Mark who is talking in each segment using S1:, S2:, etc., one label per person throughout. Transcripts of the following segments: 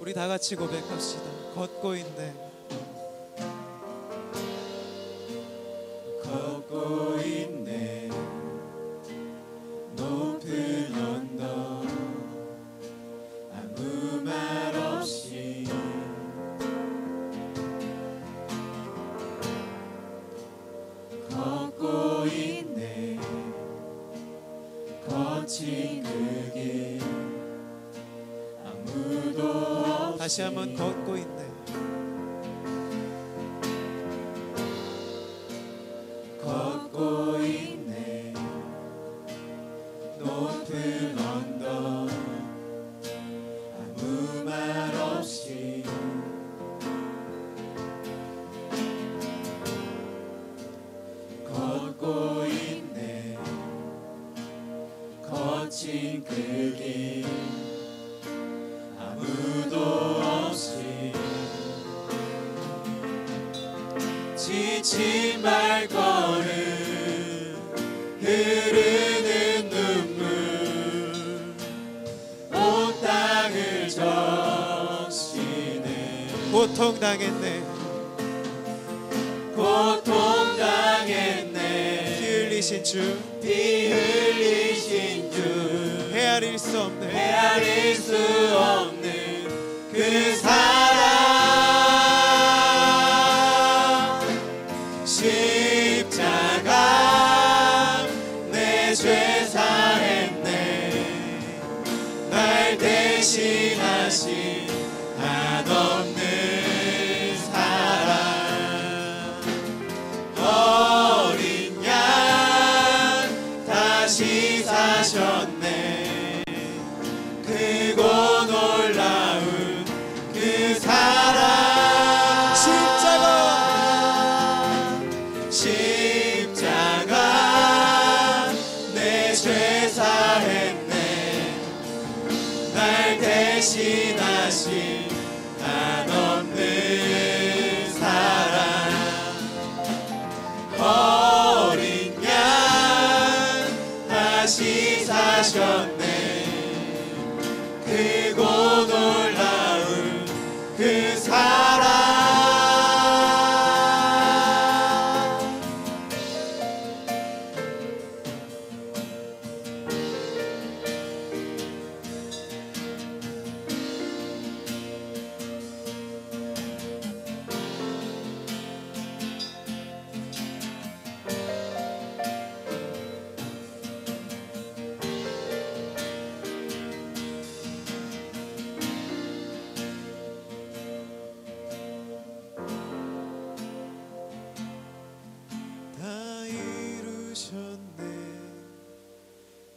S1: 우리 다 같이 고백합시다. 걷고 있네.
S2: 걷고 있네. 높은 언덕 아무 말 없이 걷고 있네. 거친 그 길 아무도 없이
S1: 다시 한번 걷고 있네.
S2: 걷고 있네. 높은 언덕 아무 말 없이 걷고 있네. 거친 그 길 아무도 없이 지친 발걸음 흐르는 눈물 온 땅을 적시네.
S1: 고통당했네.
S2: 고통당했네.
S1: 피 흘리신 주,
S2: 피 흘리신 주
S1: 헤아릴 수 없네.
S2: 헤아릴 수 없는 그 사랑 십자가 내 죄 사했네. 날 대신하신 한없는 사랑 어린 양 다시 사셨네. 크고 놀라운 그 사랑 십자가 내 죄 사했네. 날 대신하신 한없는 사랑 어린 양 다시 사셨네. 크고 놀라운 그 사랑
S1: 다 이루셨네.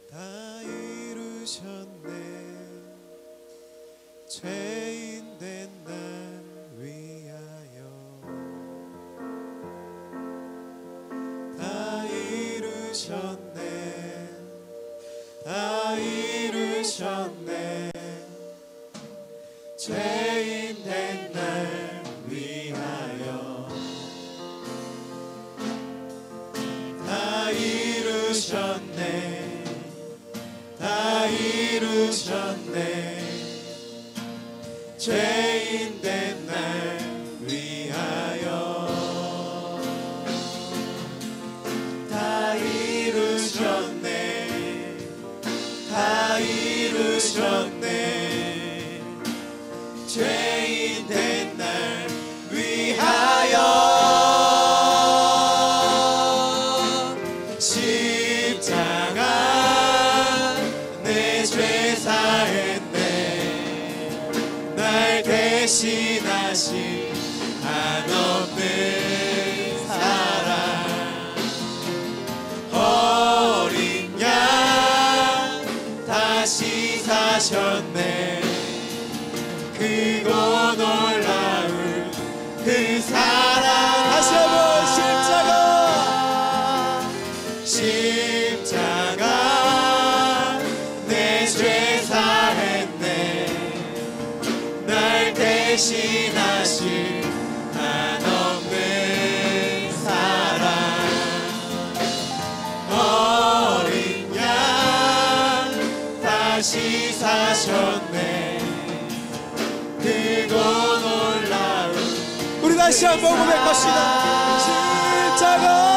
S1: 다 이루셨네. 죄인 된 날 위하여 다 이루셨네. 다 이루셨네.
S2: 죄인 된 날 위하여 다 이루셨네. 다 이루셨네. 죄인 된 날 위하여 다 이루셨네. 다 이루셨네. 죄인 된 날 위하여 십자가 내 죄 사했네. 날 대신하신 한없는 사랑 어린 양 다시 사셨네. 크고 놀라운 그 사랑
S1: 다시 한번
S2: 십자가 내 죄 사했네. 날 대신하신 한없는 사랑 어린 양 다시 사셨네. 그
S1: 다시 한번 고백합시다.
S2: 십자가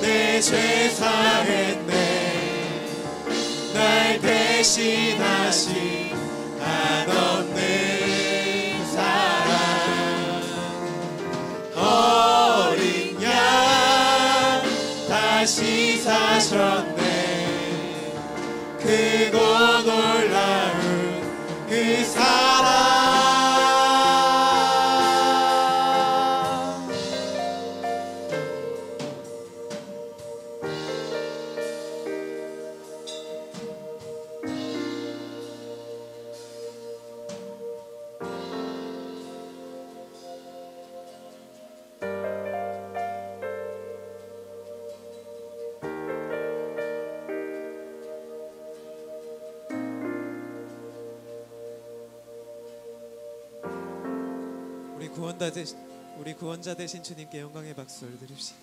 S2: 내 죄 사했네. 날 대신하신 한없는 사랑. 어린 양 다시 사셨네. 크고 놀라운 그 사랑.
S1: 우리 구원자 되신 주님께 영광의 박수를 드립시다.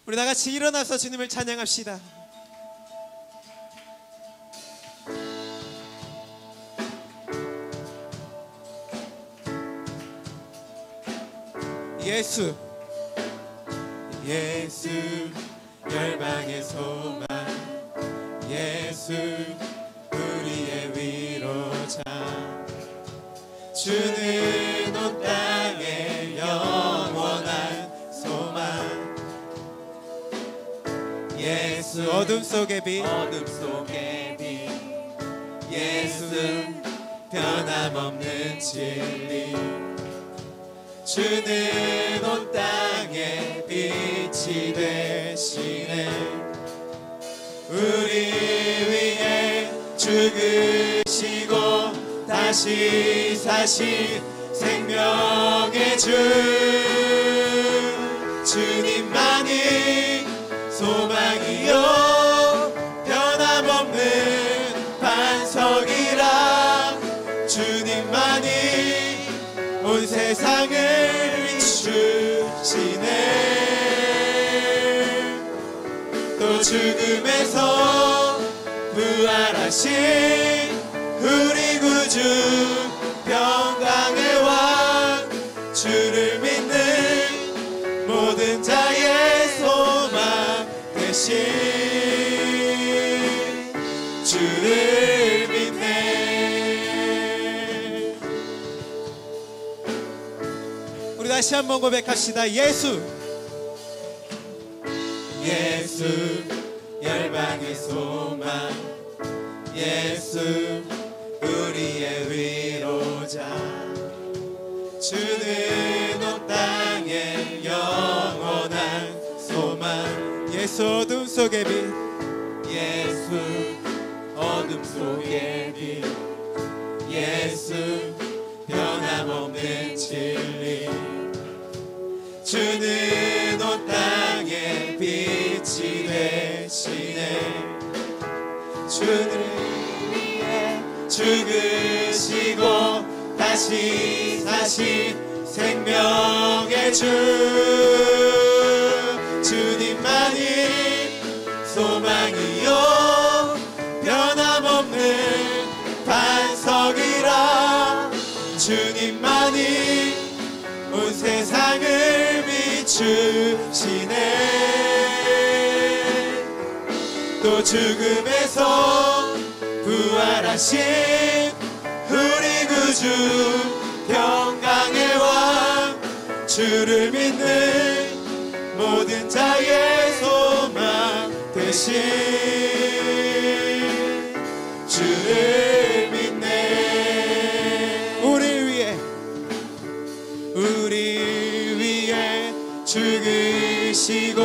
S1: 우리 다같이 일어나서 주님을 찬양합시다. 예수 열방의 소망. 예수 우리의 위로자. 주는 온 땅의 영원한 소망. 예수 어둠 속의 빛. 예수 변함없는 진리. 주는 온 땅에 빛이 되시네. 우리 위해 죽으시고 다시 사신 생명의 주. 주님만이 소망이요 변함없는 반석이라. 주님만이 온 세상을 비추시네. 또 죽음에서 부활하신 우리 구주 평강의 왕. 주를 믿는 모든 자의 소망 되신 주를 믿네. 우리 다시 한번 고백합시다. 예수 열방의 소망. 예수 우리의 위로자. 주는 온 땅의 영원한 소망. 예수 어둠 속의 빛. 예수 어둠 속의 빛. 예수 변함없는 진리. 주는 온 땅에 빛이 되시네. 주를 위해 죽으시고 다시 사신 생명의 주. 주님만이 소망이요 변함없는 반석이라. 주님만이 온 세상을 비추시네. 또 죽음에서 부활하신 우리 구주 평강의 왕. 주를 믿는 모든 자의 소망 되신 주를 믿네. 우리 위해 죽으시고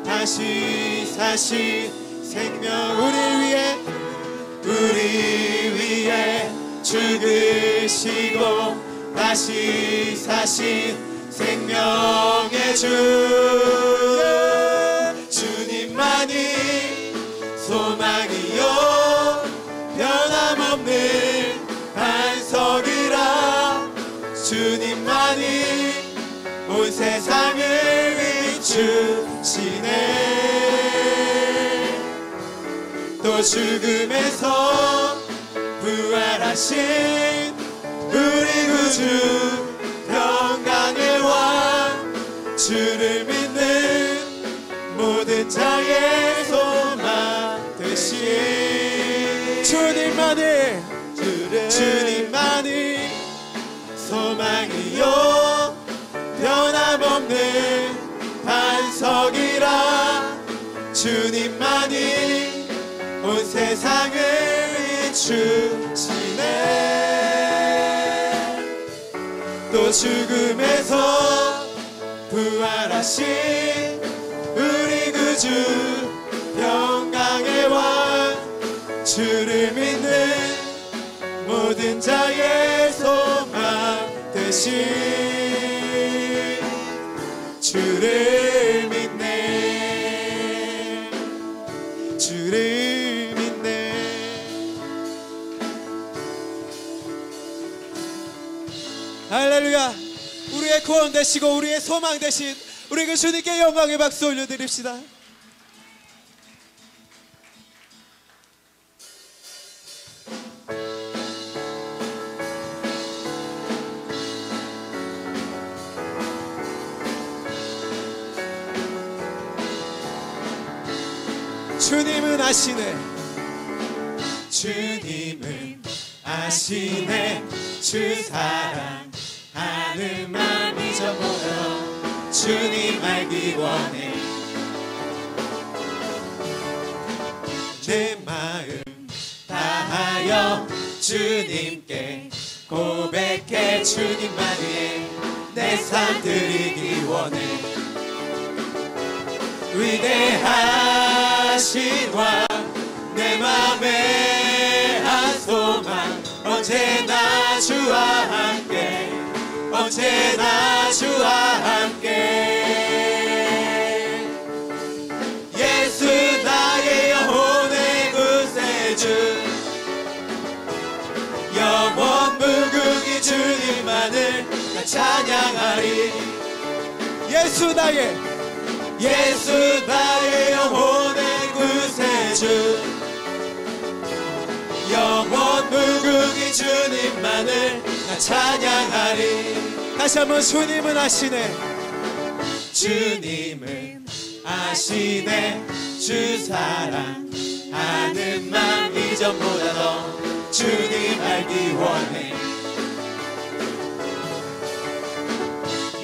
S1: 다시 사신 생명. 우리 위해 죽으시고 다시 사신 생명의 주. 주님만이 소망이요 변함없는 반석이라. 주님만이
S2: 온 세상을 비추시네. 또 죽음에서 부활하신 우리 구주 평강의 왕, 주를 믿는 모든 자의 소망 되신 주님만이 소망이요 변함없는 반석이라. 주님만이 온 세상을 비추시네. 또 죽음에서 부활하신 우리 구주 평강의 왕, 주를 믿는 모든 자의 소망 되신 주를 믿네. 주를 믿네.
S1: 할렐루야. 우리의 구원 되시고 우리의 소망 되신 우리 그 주님께 영광의 박수 올려드립시다. 주님은 아시네.
S2: 주님은 아시네. 주 사랑 하늘 맘 잊어버려 주님 알기 원해. 내 마음 다하여 주님께 고백해. 주님만이 내 삶 드리기 원해. 위대하신 왕, 내 맘에 한 소망, 언제나 주와 함께, 언제나 주와 함께. 예수 나의 영혼의 구세주, 영원 무궁히 주님만을 나 찬양하리.
S1: 예수 나의
S2: 영혼의 구세주, 영원 무궁히 주님만을 나 찬양하리.
S1: 다시 한번 주님은 아시네.
S2: 주님은 아시네. 주 사랑 하는 맘 이전보다 더 주님 알기 원해.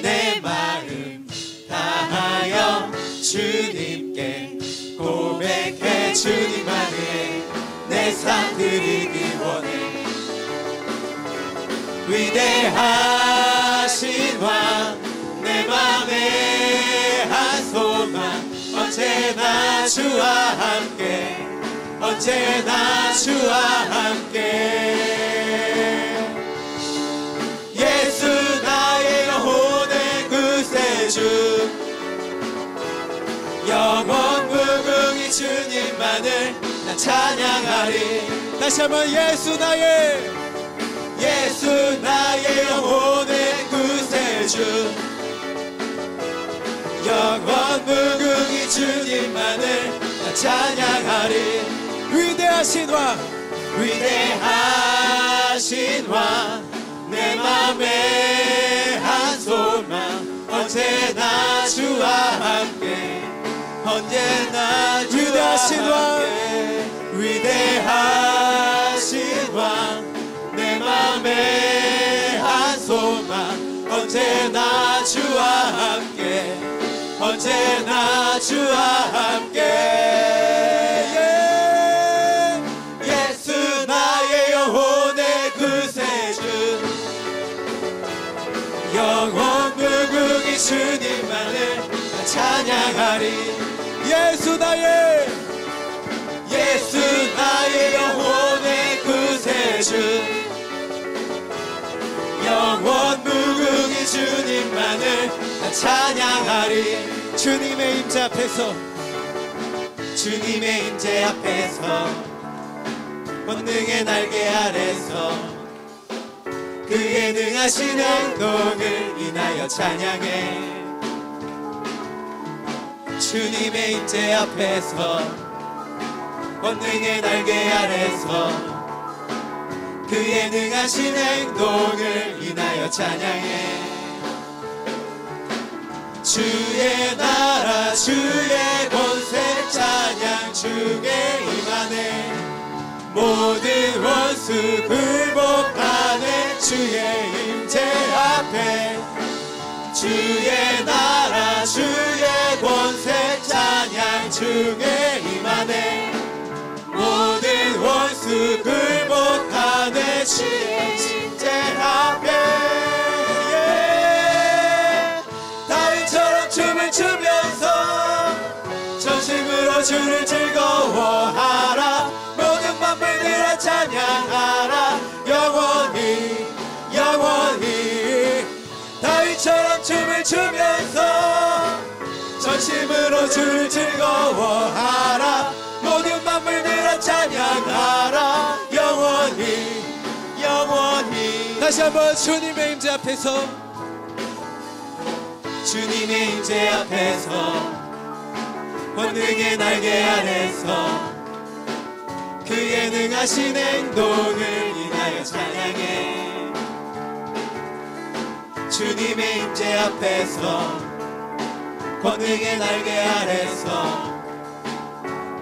S2: 내 마음 다하여 주님께 고백해. 주님만이 내 삶 드리기 원해. 위대하신 왕, 내 맘에 한 소망, 언제나 주와 함께, 언제나 주와 함께. 예수 나의 영혼의 구세주, 영원 무궁히 주님만을 나 찬양하리.
S1: 다시 한번 예수 나의
S2: 영혼의 구세주, 영원 무궁히 주님만을 나 찬양하리.
S1: 위대하신 왕,
S2: 위대하신 왕, 내 맘에 한 소망, 언제나 주와 함께, 언제나 주와
S1: 위대하신 왕,
S2: 함께. 위대하신 왕, 내 맘에 한 소망, 언제나 주와 함께, 언제나 주와 함께. 예수 나의 영혼의 구세주, 영원 무궁히 주님만을 나 찬양하리.
S1: 예수
S2: 나의 영혼의 구세주, 영원 무궁히 주님만을 나 찬양하리.
S1: 주님의 임재 앞에서,
S2: 주님의 임재 앞에서, 권능의 날개 아래서 그의 능하신 행동을 인하여 찬양해. 주님의 임재 앞에서 권능의 날개 아래서 그의 능하신 행동을 인하여 찬양해. 주의 나라 주의 권세 찬양 중에 임하네. 모든 원수 굴복하네. 주의 임재 앞에 주의 나라 주의 권세 찬양 중에 임하네. 모든 원수 굴복하네. 주의 임재 앞에 다윗처럼 춤을 추면서 전심으로 주를 즐거워하라. 모든 만물들아 찬양하라. 영원히 영원히 다윗처럼 춤을 추면서 전심으로 주를 즐거워하라. 모든 만물들아 찬양하라. 영원히 영원히.
S1: 다시 한번 주님의 임재 앞에서
S2: 주님의 임재 앞에서 권능의 날개 아래서 그의 능하신 행동을 인하여 찬양해. 주님의 임재 앞에서 권능의 날개 아래서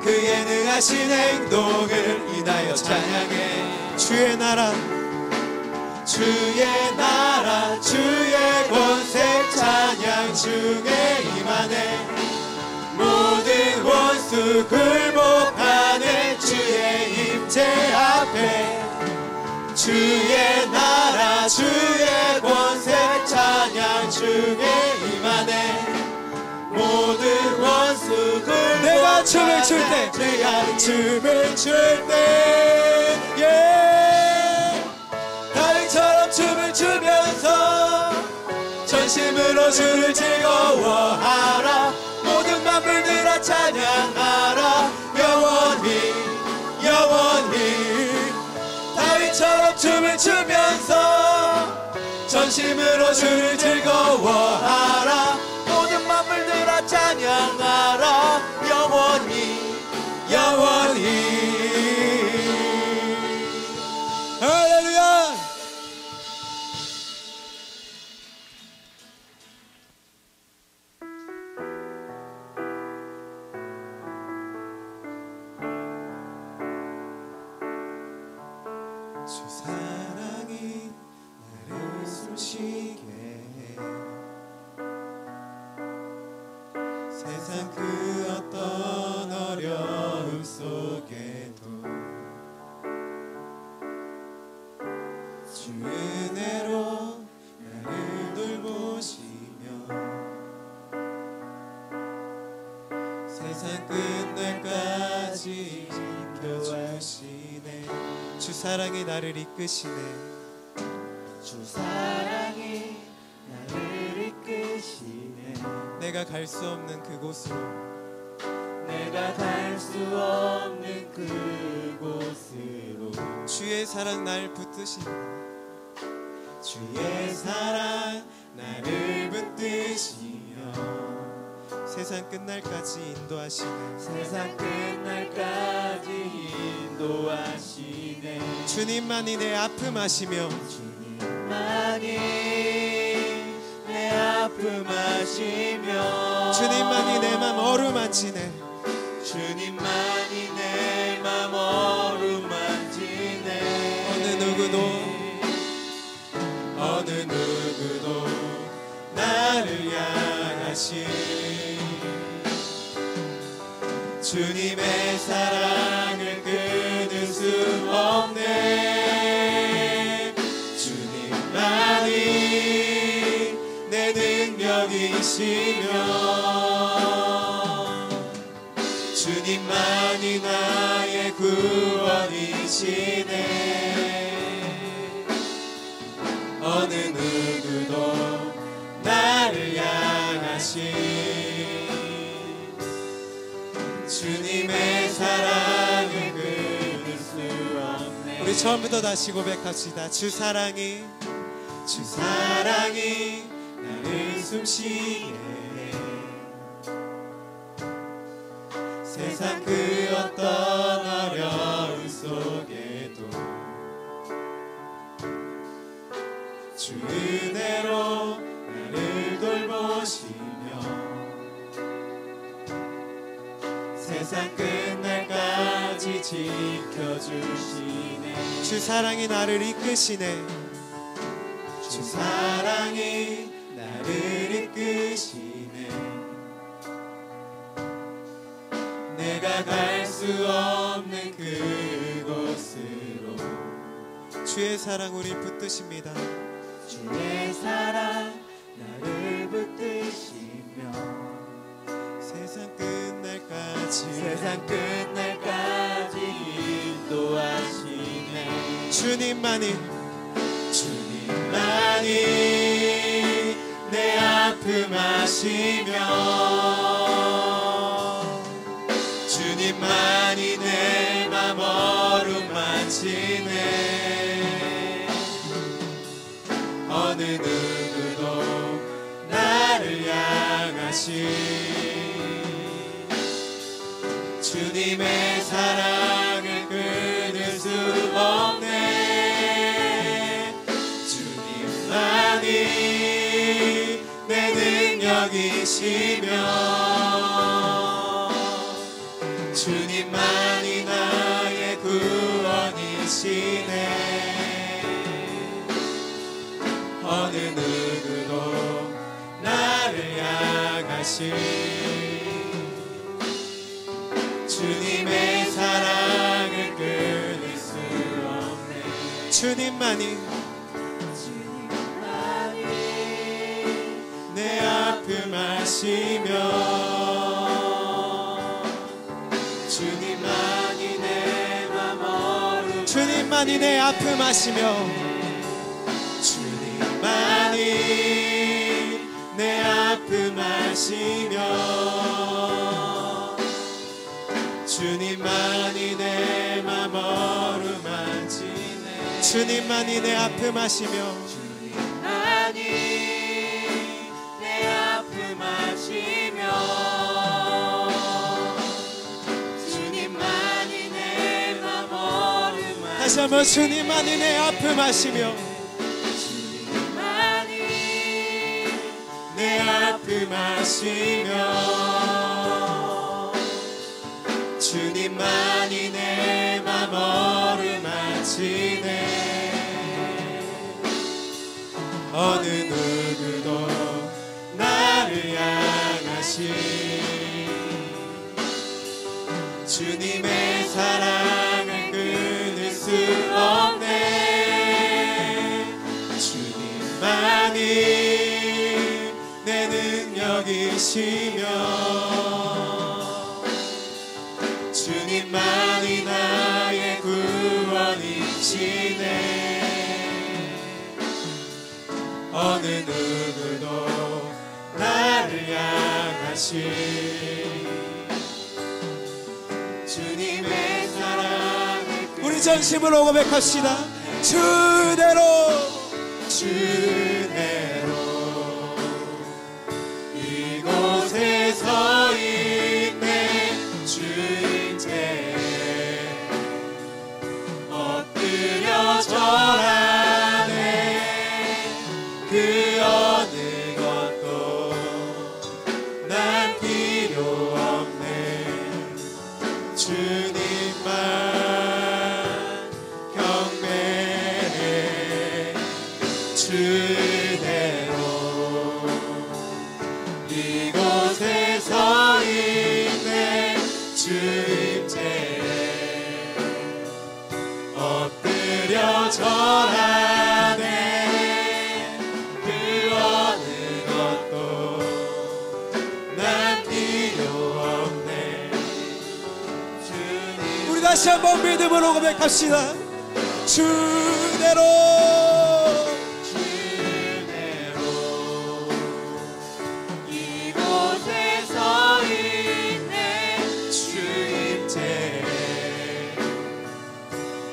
S2: 그의 능하신 행동을 인하여 찬양해. 주의 나라 주의 권세 찬양 중에 임하네. 모든 원수 굴복하네. 주의 임재 앞에 주의 나라 주의 권세 찬양 중에 임하네. 모든 원수 굴복하네.
S1: 내가 춤을 출 때
S2: 내가 춤을 출 때 다윗처럼 춤을 추면서 전심으로 주를 즐거워하라. 모든 만물들아 찬양하라. 영원히 영원히 다윗처럼 춤을 추면서 전심으로 주를 즐거워하라. 모든 만물들아 찬양하라. 영원히 영원히.
S1: 할렐루야.
S2: 주 사랑이 나를 숨쉬게 해. 세상 그 어떤 어려움 속에도 주 은혜로 나를 돌보시며 세상 끝날까지 지켜주시네.
S1: 주 사랑이 나를 이끄시네.
S2: 주 사랑이 나를 이끄시네.
S1: 내가 갈 수 없는 그곳으로
S2: 내가 갈 수 없는 그곳으로
S1: 주의 사랑 날 붙드시네.
S2: 주의 사랑 나를 붙드시며
S1: 세상 끝날까지 인도하시네.
S2: 세상 끝날까지 인도하시네.
S1: 주님만이 내 아픔 아시며
S2: 주님만이 내 아픔 아시며
S1: 주님만이 내 맘 어루만지네.
S2: 주님만이 내 맘 어루만지네. 어느 누구도 나를 향하신 주님의 사랑을 끊을 수 없네. 주님만이 내 능력이시며 주님만이 나의 구원이시네. 어느 누구도 나를 향하신 주님의 사랑을 끊을 수 없네.
S1: 우리 처음부터 다시 고백합시다. 주 사랑이
S2: 주 사랑이 나를 숨쉬게 해. 세상 그 어떤 어려움 속에도 주 은혜로 나를 돌보시며 세상 끝날까지 지켜주시네.
S1: 주 사랑이 나를 이끄시네.
S2: 주 사랑이 나를 이끄시네. 내가 갈 수 없는 그곳으로
S1: 주의 사랑 우리 붙드십니다.
S2: 주의 사랑 나를 붙드시며
S1: 세상 끝날까지
S2: 인도하시네.
S1: 주님만이
S2: 내 아픔 아시며 주님만이 내 맘 어루만지네. 어느 누구도 나를 향하신 주님의 사랑을 끊을 수 없네. 주님만이 내 능력이시며 주님만이 나의 구원이시네. 어느 누구도 나를 향하신 주님의 사랑을 끊을 수 없네.
S1: 주님만이
S2: 내 아픔 아시며 주님만이 내 맘 어루만지네.
S1: 주님만이 내 아픔 아시며
S2: 주님만이 내 아픔 아시며 주님만이 내 맘 어루만지네.
S1: 주님만이 내 아픔 아시며
S2: 주님만이 내 아픔 아시며 주님만이 내 맘 어루만지네.
S1: 다시 한번 주님만이 내 아픔 아시며
S2: 주님만이 내 아픔 아시며 주님만이 내 맘 어루만지네. 어느 누구도 나를 향하신 주님의 사랑을 끊을 수 없네. 주님만이 내 능력이시며 주님만이 나의 구원이시네. 어느 누구도 나를 향하신 주님의 사랑을
S1: 우리 전심으로 고백합시다. 주대로
S2: 이곳에 서 있네. 주인께 엎드려 절하네. 그 어느 것도 난 필요 없네. 주님만 경배해. 주대로 이곳에 서 있네. 주임제에 엎드려 절하네. 그 어느 것도 난 필요 없네. 주님
S1: 우리 다시 한번 믿음으로 고백합시다. 주대로
S2: 이곳에 서 있네. 주임제에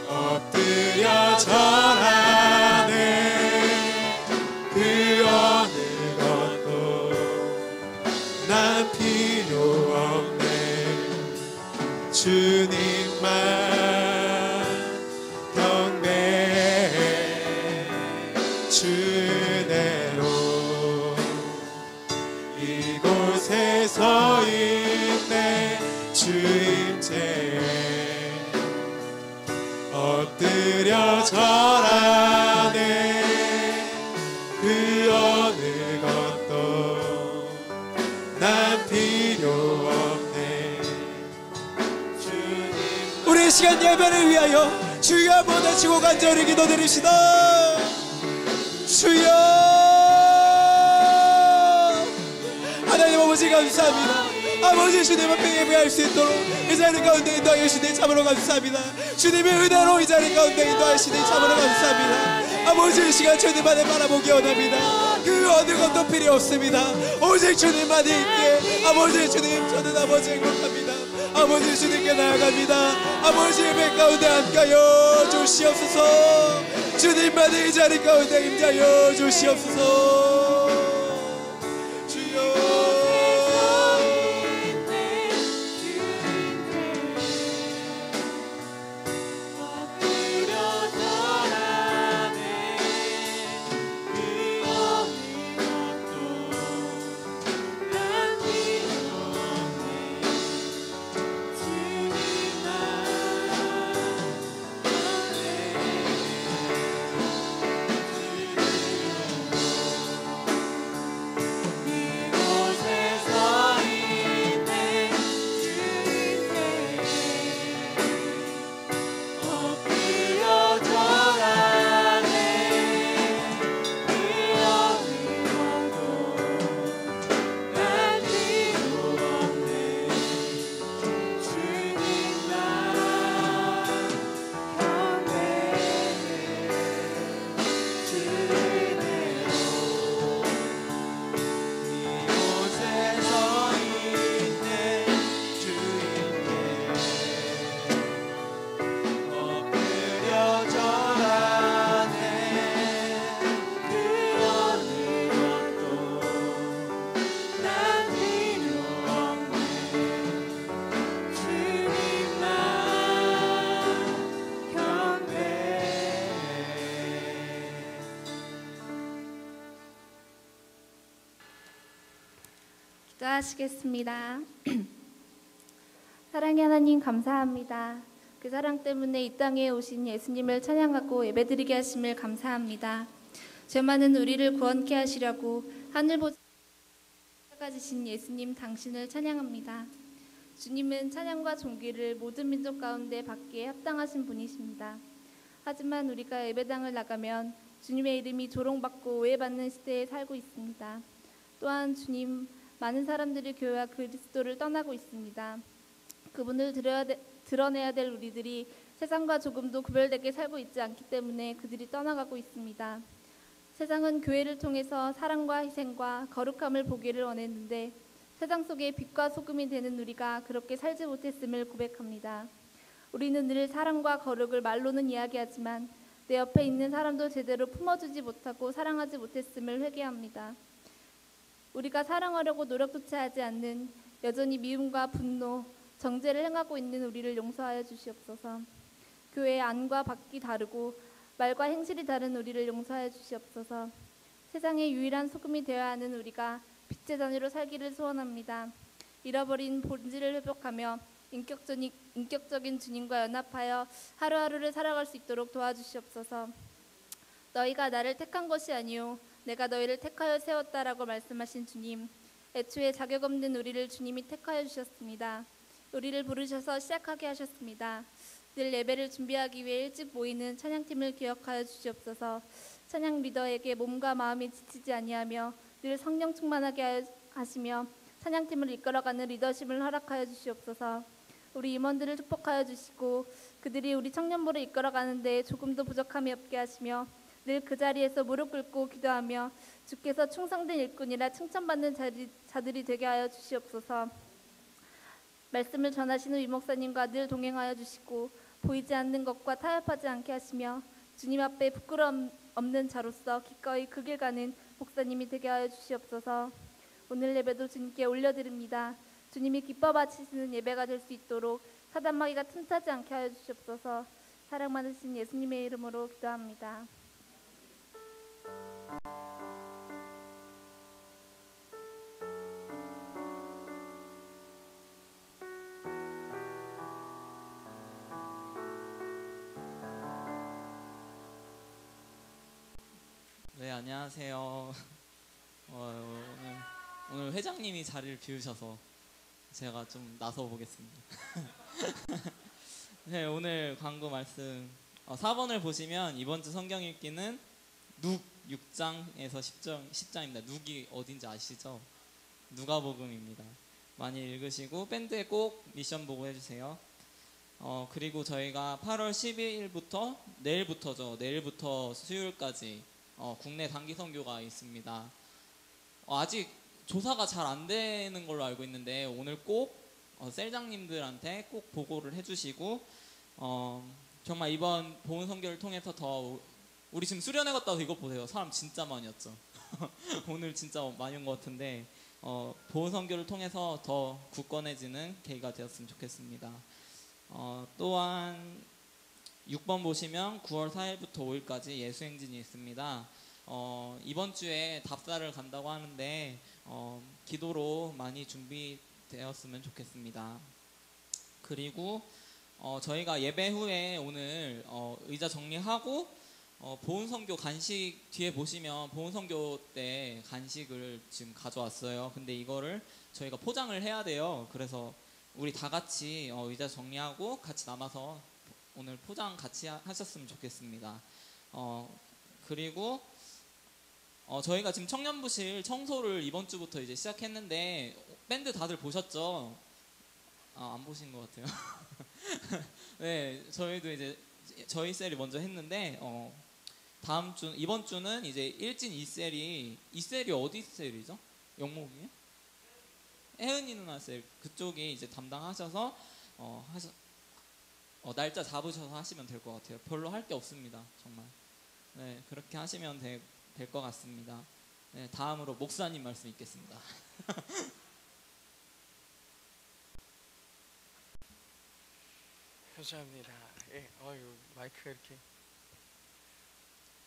S2: 엎드려 절하네.
S1: 주님만 경배해 주대로 이곳에 서 있네 주임체에 엎드려 절하네 그 어느 것도 난 필요 없네. 우리의 시간 예배를 위하여 주여 한번 다치고 간절히 기도드립시다. 주여 하나님 아버지 감사합니다. 아버지 주님 앞에 예배할 수 있도록 이 자리 가운데 인도하여 주님 참으로 감사합니다. 주님의 은혜로 이 자리 가운데 인도하시니 참으로 감사합니다. 아버지 이 시간 주님만을 바라보기 원합니다. 그 어느 것도 필요 없습니다. 오직 주님만이 있기에 아버지 주님 저는 아버지 행복합니다. 아버지 주님께 나아갑니다. 아버지 예배 가운데 함께하여 주시옵소서. 주님만이 이 자리 가운데 임자여 주시옵소서. 주여
S3: 기도하시겠습니다. 사랑의 하나님 감사합니다. 그 사랑 때문에 이 땅에 오신 예수님을 찬양하고 예배드리게 하심을 감사합니다. 죄 많은 우리를 구원케 하시려고 하늘보좌 가지신 예수님 당신을 찬양합니다. 주님은 찬양과 존귀를 모든 민족 가운데 받기에 합당하신 분이십니다. 하지만 우리가 예배당을 나가면 주님의 이름이 조롱받고 오해받는 시대에 살고 있습니다. 또한 주님 많은 사람들이 교회와 그리스도를 떠나고 있습니다. 그분을 드러내야 될 우리들이 세상과 조금도 구별되게 살고 있지 않기 때문에 그들이 떠나가고 있습니다. 세상은 교회를 통해서 사랑과 희생과 거룩함을 보기를 원했는데 세상 속에 빛과 소금이 되는 우리가 그렇게 살지 못했음을 고백합니다. 우리는 늘 사랑과 거룩을 말로는 이야기하지만 내 옆에 있는 사람도 제대로 품어주지 못하고 사랑하지 못했음을 회개합니다. 우리가 사랑하려고 노력조차 하지 않는 여전히 미움과 분노, 정죄를 행하고 있는 우리를 용서하여 주시옵소서. 교회의 안과 밖이 다르고 말과 행실이 다른 우리를 용서하여 주시옵소서. 세상의 유일한 소금이 되어야 하는 우리가 빛의 자녀로 살기를 소원합니다. 잃어버린 본질을 회복하며 인격적인 주님과 연합하여 하루하루를 살아갈 수 있도록 도와주시옵소서. 너희가 나를 택한 것이 아니요 내가 너희를 택하여 세웠다라고 말씀하신 주님, 애초에 자격 없는 우리를 주님이 택하여 주셨습니다. 우리를 부르셔서 시작하게 하셨습니다. 늘 예배를 준비하기 위해 일찍 모이는 찬양팀을 기억하여 주시옵소서. 찬양 리더에게 몸과 마음이 지치지 아니하며 늘 성령 충만하게 하시며 찬양팀을 이끌어가는 리더십을 허락하여 주시옵소서. 우리 임원들을 축복하여 주시고 그들이 우리 청년부를 이끌어가는 데 조금도 부족함이 없게 하시며 늘 그 자리에서 무릎 꿇고 기도하며 주께서 충성된 일꾼이라 칭찬받는 자들이 되게 하여 주시옵소서. 말씀을 전하시는 위목사님과 늘 동행하여 주시고 보이지 않는 것과 타협하지 않게 하시며 주님 앞에 부끄러움 없는 자로서 기꺼이 그 길 가는 목사님이 되게 하여 주시옵소서. 오늘 예배도 주님께 올려드립니다. 주님이 기뻐 받으시는 예배가 될 수 있도록 사단마귀가 틈타지 않게 하여 주시옵소서. 사랑 많으신 예수님의 이름으로 기도합니다.
S4: 네, 안녕하세요. 오늘 회장님이 자리를 비우셔서 제가 좀 나서 보겠습니다. 네, 오늘 광고 말씀 4번을 보시면 이번 주 성경 읽기는 눅 6장에서 10장입니다. 눅이 어딘지 아시죠? 누가복음입니다. 많이 읽으시고 밴드에 꼭 미션 보고 해주세요. 그리고 저희가 8월 12일부터 내일부터 수요일까지 국내 단기 선교가 있습니다. 아직 조사가 잘 안 되는 걸로 알고 있는데 오늘 꼭 셀장님들한테 꼭 보고를 해주시고 정말 이번 보은 선교를 통해서 더 우리 지금 수련회 갔다 와서 이거 보세요. 사람 진짜 많이 왔죠. 오늘 진짜 많이 온 것 같은데 보은 선교를 통해서 더 굳건해지는 계기가 되었으면 좋겠습니다. 또한 6번 보시면 9월 4일부터 5일까지 예수행진이 있습니다. 이번 주에 답사를 간다고 하는데 기도로 많이 준비되었으면 좋겠습니다. 그리고 저희가 예배 후에 오늘 의자 정리하고 보은선교 간식 뒤에 보시면 보은선교 때 간식을 지금 가져왔어요. 근데 이거를 저희가 포장을 해야 돼요. 그래서 우리 다 같이 의자 정리하고 같이 남아서 오늘 포장 같이 하셨으면 좋겠습니다. 그리고 저희가 지금 청년부실 청소를 이번 주부터 이제 시작했는데 밴드 다들 보셨죠? 안 보신 것 같아요. 네, 저희도 이제 저희 셀이 먼저 했는데 이번 주는 이제 1진 2셀이 어디 셀이죠? 영목이요? 혜은이 누나 셀 그쪽이 이제 담당하셔서 날짜 잡으셔서 하시면 될 것 같아요. 별로 할 게 없습니다, 정말. 네, 그렇게 하시면 될 것 같습니다. 네, 다음으로 목사님 말씀 있겠습니다.
S5: 감사합니다. 예, 마이크가 이렇게.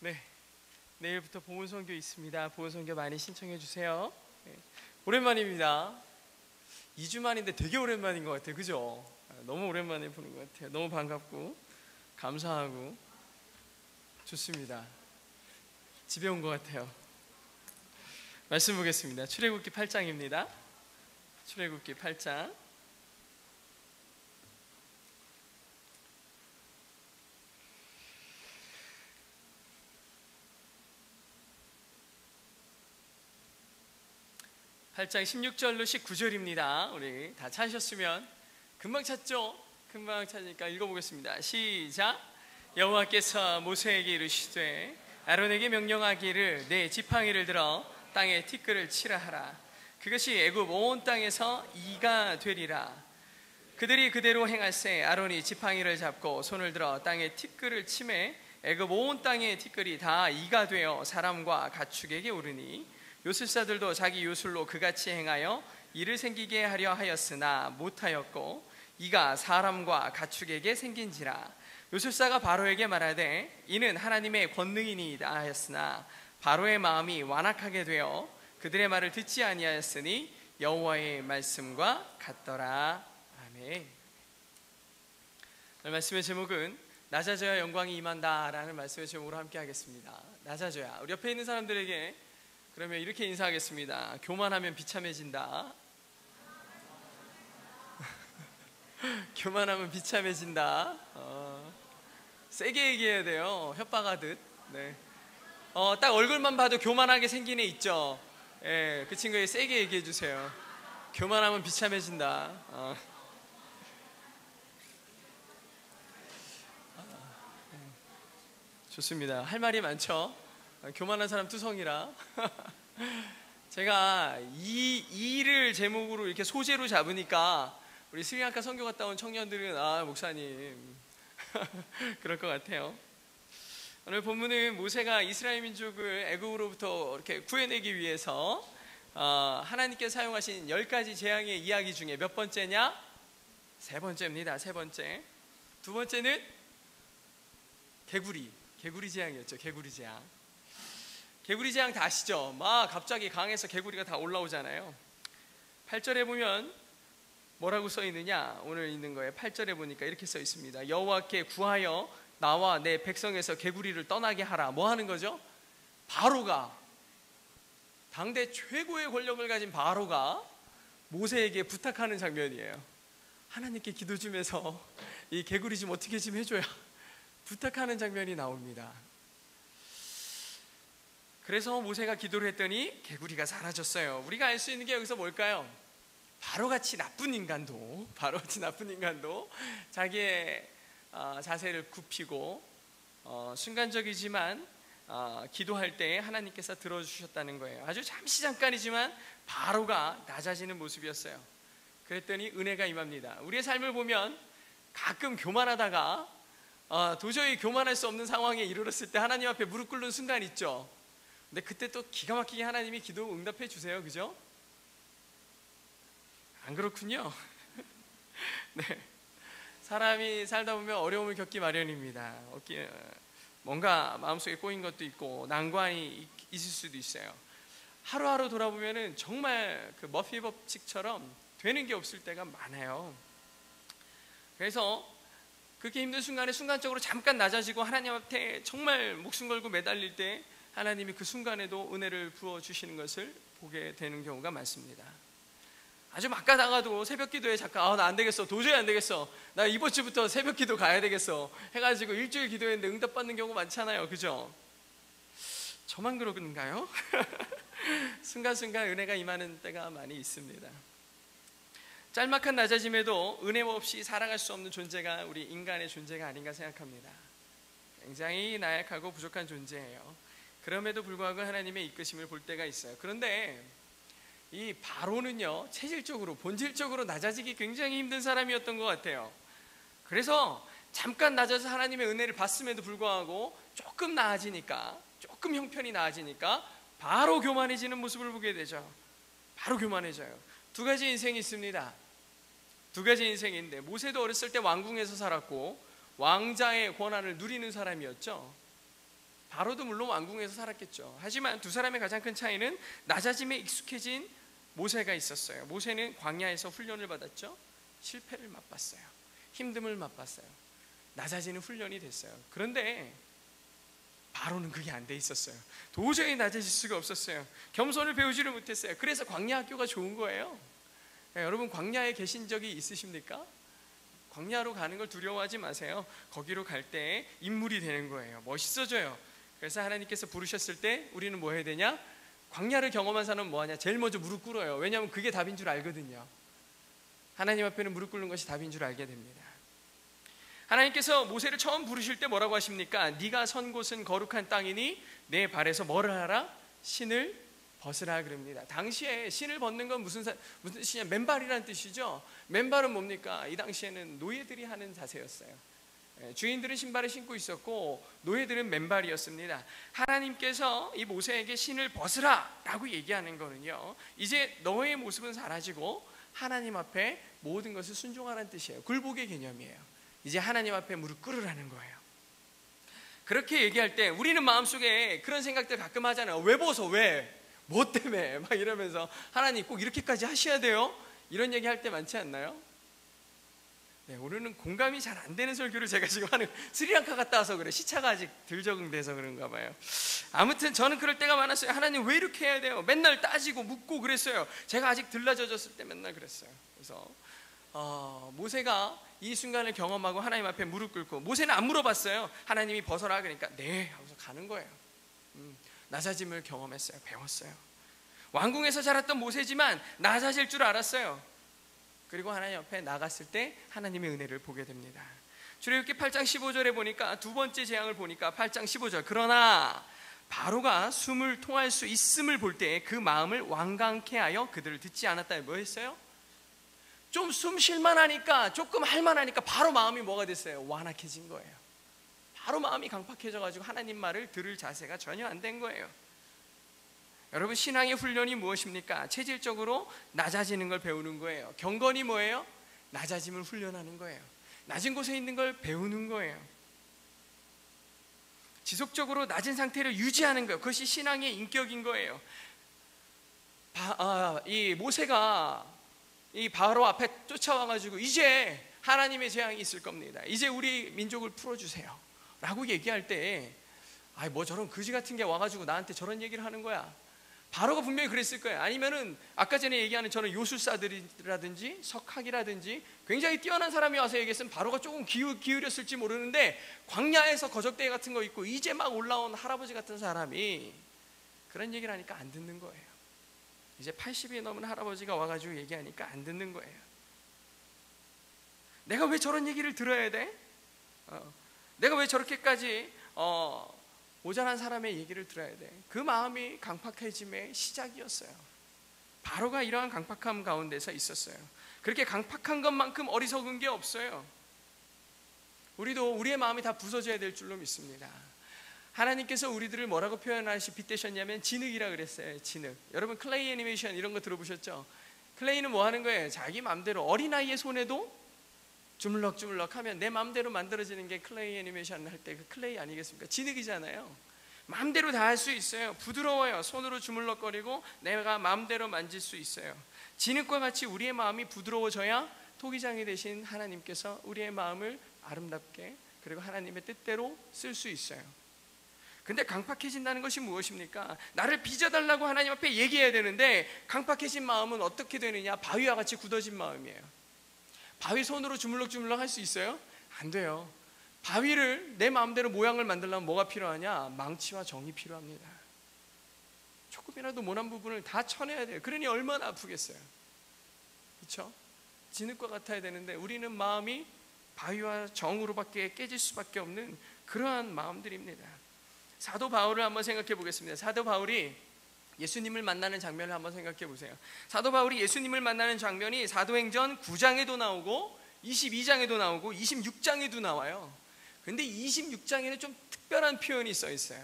S5: 네, 내일부터 보은선교 있습니다. 보은선교 많이 신청해 주세요. 예, 오랜만입니다. 2주 만인데 되게 오랜만인 것 같아요. 그죠? 너무 오랜만에 보는 것 같아요. 너무 반갑고 감사하고 좋습니다. 집에 온 것 같아요. 말씀 보겠습니다. 출애굽기 8장입니다. 출애굽기 8장. (8장) 16절로 19절입니다. 우리 다 찾으셨으면 금방 찾죠? 금방 찾으니까 읽어보겠습니다. 시작. 여호와께서 모세에게 이르시되 아론에게 명령하기를 내 지팡이를 들어 땅에 티끌을 치라 하라. 그것이 애굽 온 땅에서 이가 되리라. 그들이 그대로 행할세 아론이 지팡이를 잡고 손을 들어 땅에 티끌을 치매 애굽 온 땅의 티끌이 다 이가 되어 사람과 가축에게 오르니 요술사들도 자기 요술로 그같이 행하여 이를 생기게 하려 하였으나 못하였고 이가 사람과 가축에게 생긴지라. 요술사가 바로에게 말하되 이는 하나님의 권능이니이다 하였으나 바로의 마음이 완악하게 되어 그들의 말을 듣지 아니하였으니 여호와의 말씀과 같더라. 아멘. 오늘 말씀의 제목은 낮아져야 영광이 임한다라는 말씀의 제목으로 함께 하겠습니다. 낮아져야. 우리 옆에 있는 사람들에게 그러면 이렇게 인사하겠습니다. 교만하면 비참해진다. 교만하면 비참해진다. 세게 얘기해야 돼요. 협박하듯. 네. 딱 얼굴만 봐도 교만하게 생긴 애 있죠. 예, 그 친구에게 세게 얘기해 주세요. 교만하면 비참해진다. 좋습니다. 할 말이 많죠. 교만한 사람 투성이라. 제가 이 일을 제목으로 이렇게 소재로 잡으니까 우리 스리랑카 선교 갔다 온 청년들은 목사님 그럴 것 같아요. 오늘 본문은 모세가 이스라엘 민족을 애굽으로부터 이렇게 구해내기 위해서 하나님께 사용하신 10가지 재앙의 이야기 중에 몇 번째냐? 세 번째입니다. 세 번째. 두 번째는 개구리 재앙이었죠. 개구리 재앙. 개구리 재앙 다 아시죠? 막 갑자기 강에서 개구리가 다 올라오잖아요. 8절에 보면 뭐라고 써 있느냐? 오늘 있는 거예요. 8절에 보니까 이렇게 써 있습니다. 여호와께 구하여 나와 내 백성에서 개구리를 떠나게 하라. 뭐 하는 거죠? 바로가, 당대 최고의 권력을 가진 바로가 모세에게 부탁하는 장면이에요. 하나님께 기도 좀 해서 이 개구리 좀 어떻게 좀 해줘야 부탁하는 장면이 나옵니다. 그래서 모세가 기도를 했더니 개구리가 사라졌어요. 우리가 알 수 있는 게 여기서 뭘까요? 바로같이 나쁜 인간도 자기의 자세를 굽히고 순간적이지만 기도할 때 하나님께서 들어주셨다는 거예요. 아주 잠깐이지만 바로가 낮아지는 모습이었어요. 그랬더니 은혜가 임합니다. 우리의 삶을 보면 가끔 교만하다가 도저히 교만할 수 없는 상황에 이르렀을 때 하나님 앞에 무릎 꿇는 순간 있죠. 근데 그때 또 기가 막히게 하나님이 기도 응답해 주세요. 그죠? 안 그렇군요. 네. 사람이 살다 보면 어려움을 겪기 마련입니다. 뭔가 마음속에 꼬인 것도 있고 난관이 있을 수도 있어요. 하루하루 돌아보면은 정말 그 머피 법칙처럼 되는 게 없을 때가 많아요. 그래서 그렇게 힘든 순간에 순간적으로 잠깐 낮아지고 하나님 앞에 정말 목숨 걸고 매달릴 때 하나님이 그 순간에도 은혜를 부어주시는 것을 보게 되는 경우가 많습니다. 아주 막가다가도 새벽 기도에 잠깐 나 안 되겠어, 도저히 안 되겠어, 나 이번 주부터 새벽 기도 가야 되겠어 해가지고 일주일 기도했는데 응답받는 경우 많잖아요. 그죠? 저만 그런가요? 순간순간 은혜가 임하는 때가 많이 있습니다. 짤막한 낮아짐에도 은혜 없이 살아갈 수 없는 존재가 우리 인간의 존재가 아닌가 생각합니다. 굉장히 나약하고 부족한 존재예요. 그럼에도 불구하고 하나님의 이끄심을 볼 때가 있어요. 그런데 이 바로는요, 체질적으로 본질적으로 낮아지기 굉장히 힘든 사람이었던 것 같아요. 그래서 잠깐 낮아서 하나님의 은혜를 받음에도 불구하고 조금 나아지니까, 조금 형편이 나아지니까 바로 교만해지는 모습을 보게 되죠. 바로 교만해져요. 두 가지 인생이 있습니다. 두 가지 인생인데, 모세도 어렸을 때 왕궁에서 살았고 왕자의 권한을 누리는 사람이었죠. 바로도 물론 왕궁에서 살았겠죠. 하지만 두 사람의 가장 큰 차이는 낮아짐에 익숙해진 모세가 있었어요. 모세는 광야에서 훈련을 받았죠. 실패를 맛봤어요. 힘듦을 맛봤어요. 낮아지는 훈련이 됐어요. 그런데 바로는 그게 안 돼 있었어요. 도저히 낮아질 수가 없었어요. 겸손을 배우지를 못했어요. 그래서 광야 학교가 좋은 거예요. 여러분, 광야에 계신 적이 있으십니까? 광야로 가는 걸 두려워하지 마세요. 거기로 갈 때 인물이 되는 거예요. 멋있어져요. 그래서 하나님께서 부르셨을 때 우리는 뭐 해야 되냐? 광야를 경험한 사람은 뭐 하냐? 제일 먼저 무릎 꿇어요. 왜냐하면 그게 답인 줄 알거든요. 하나님 앞에는 무릎 꿇는 것이 답인 줄 알게 됩니다. 하나님께서 모세를 처음 부르실 때 뭐라고 하십니까? 네가 선 곳은 거룩한 땅이니 내 발에서 뭐를 하라? 신을 벗으라 그럽니다. 당시에 신을 벗는 건 무슨 뜻이냐? 맨발이라는 뜻이죠. 맨발은 뭡니까? 이 당시에는 노예들이 하는 자세였어요. 주인들은 신발을 신고 있었고 노예들은 맨발이었습니다. 하나님께서 이 모세에게 신을 벗으라 라고 얘기하는 거는요, 이제 너의 모습은 사라지고 하나님 앞에 모든 것을 순종하라는 뜻이에요. 굴복의 개념이에요. 이제 하나님 앞에 무릎 꿇으라는 거예요. 그렇게 얘기할 때 우리는 마음속에 그런 생각들 가끔 하잖아요. 왜 벗어? 왜? 뭐 때문에? 막 이러면서 하나님 꼭 이렇게까지 하셔야 돼요? 이런 얘기 할 때 많지 않나요? 네, 오늘은 공감이 잘 안 되는 설교를 제가 지금 하는, 스리랑카 갔다 와서 그래. 시차가 아직 덜 적응돼서 그런가 봐요. 아무튼 저는 그럴 때가 많았어요. 하나님 왜 이렇게 해야 돼요? 맨날 따지고 묻고 그랬어요. 제가 아직 덜 낮아졌을 때 맨날 그랬어요. 그래서 모세가 이 순간을 경험하고 하나님 앞에 무릎 꿇고, 모세는 안 물어봤어요. 하나님이 벗어라 그러니까 네 하고서 가는 거예요. 낮아짐을 경험했어요. 배웠어요. 왕궁에서 자랐던 모세지만 낮아질 줄 알았어요. 그리고 하나님 앞에 나갔을 때 하나님의 은혜를 보게 됩니다. 출애굽기 8장 15절에 보니까 두 번째 재앙을 보니까 8장 15절, 그러나 바로가 숨을 통할 수 있음을 볼 때 그 마음을 완강케 하여 그들을 듣지 않았다. 뭐 했어요? 좀 숨 쉴만 하니까, 조금 할만 하니까 바로 마음이 뭐가 됐어요? 완악해진 거예요. 바로 마음이 강팍해져 가지고 하나님 말을 들을 자세가 전혀 안 된 거예요. 여러분, 신앙의 훈련이 무엇입니까? 체질적으로 낮아지는 걸 배우는 거예요. 경건이 뭐예요? 낮아짐을 훈련하는 거예요. 낮은 곳에 있는 걸 배우는 거예요. 지속적으로 낮은 상태를 유지하는 거예요. 그것이 신앙의 인격인 거예요. 이 모세가 이 바로 앞에 쫓아와가지고 이제 하나님의 재앙이 있을 겁니다. 이제 우리 민족을 풀어주세요 라고 얘기할 때 뭐 저런 거지 같은 게 와가지고 나한테 저런 얘기를 하는 거야. 바로가 분명히 그랬을 거예요. 아니면은 아까 전에 얘기하는 저런 요술사들이라든지 석학이라든지 굉장히 뛰어난 사람이 와서 얘기했으면 바로가 조금 기울였을지 모르는데, 광야에서 거적대기 같은 거 있고 이제 막 올라온 할아버지 같은 사람이 그런 얘기를 하니까 안 듣는 거예요. 이제 80이 넘은 할아버지가 와가지고 얘기하니까 안 듣는 거예요. 내가 왜 저런 얘기를 들어야 돼? 내가 왜 저렇게까지 모자란 사람의 얘기를 들어야 돼? 그 마음이 강팍해짐의 시작이었어요. 바로가 이러한 강팍함 가운데서 있었어요. 그렇게 강팍한 것만큼 어리석은 게 없어요. 우리도 우리의 마음이 다 부서져야 될 줄로 믿습니다. 하나님께서 우리들을 뭐라고 표현하시 빗대셨냐면 진흙이라 그랬어요. 진흙. 여러분 클레이 애니메이션 이런 거 들어보셨죠? 클레이는 뭐 하는 거예요? 자기 마음대로 어린아이의 손에도 주물럭주물럭 하면 내 마음대로 만들어지는 게 클레이 애니메이션 할 때 그 클레이 아니겠습니까? 진흙이잖아요. 마음대로 다 할 수 있어요. 부드러워요. 손으로 주물럭거리고 내가 마음대로 만질 수 있어요. 진흙과 같이 우리의 마음이 부드러워져야 토기장이 되신 하나님께서 우리의 마음을 아름답게 그리고 하나님의 뜻대로 쓸 수 있어요. 근데 강팍해진다는 것이 무엇입니까? 나를 빚어달라고 하나님 앞에 얘기해야 되는데 강팍해진 마음은 어떻게 되느냐? 바위와 같이 굳어진 마음이에요. 바위 손으로 주물럭주물럭 할 수 있어요? 안 돼요. 바위를 내 마음대로 모양을 만들려면 뭐가 필요하냐? 망치와 정이 필요합니다. 조금이라도 모난 부분을 다 쳐내야 돼요. 그러니 얼마나 아프겠어요. 그렇죠? 진흙과 같아야 되는데 우리는 마음이 바위와 정으로밖에 깨질 수밖에 없는 그러한 마음들입니다. 사도 바울을 한번 생각해 보겠습니다. 사도 바울이 예수님을 만나는 장면을 한번 생각해 보세요. 사도 바울이 예수님을 만나는 장면이 사도행전 9장에도 나오고 22장에도 나오고 26장에도 나와요. 근데 26장에는 좀 특별한 표현이 써 있어요.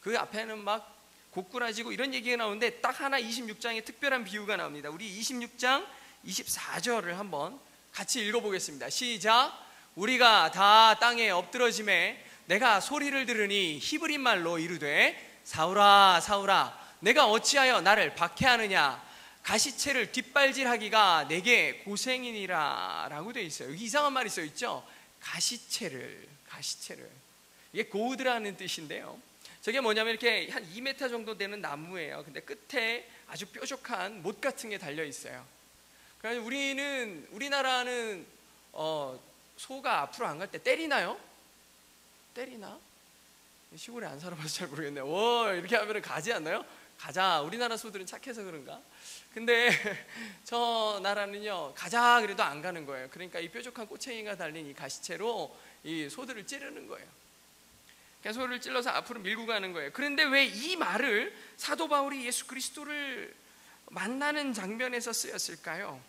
S5: 그 앞에는 막 고꾸라지고 이런 얘기가 나오는데 딱 하나 26장에 특별한 비유가 나옵니다. 우리 26장 24절을 한번 같이 읽어보겠습니다. 시작. 우리가 다 땅에 엎드러짐에 내가 소리를 들으니 히브리 말로 이르되 사울아 사울아 내가 어찌하여 나를 박해하느냐? 가시채를 뒷발질하기가 내게 고생이니라 라고 되어 있어요. 여기 이상한 말이 써 있죠. 가시채를 이게 고우드라는 뜻인데요. 저게 뭐냐면 이렇게 한 2m 정도 되는 나무예요. 근데 끝에 아주 뾰족한 못 같은 게 달려 있어요. 그래서 우리나라는 소가 앞으로 안 갈 때 때리나요? 때리나? 시골에 안 살아봐서 잘 모르겠네요. 오, 이렇게 하면 가지 않나요? 가자. 우리나라 소들은 착해서 그런가? 근데 저 나라는요 가자 그래도 안 가는 거예요. 그러니까 이 뾰족한 꼬챙이가 달린 이 가시채로 이 소들을 찌르는 거예요. 그러니까 소를 찔러서 앞으로 밀고 가는 거예요. 그런데 왜 이 말을 사도 바울이 예수 그리스도를 만나는 장면에서 쓰였을까요?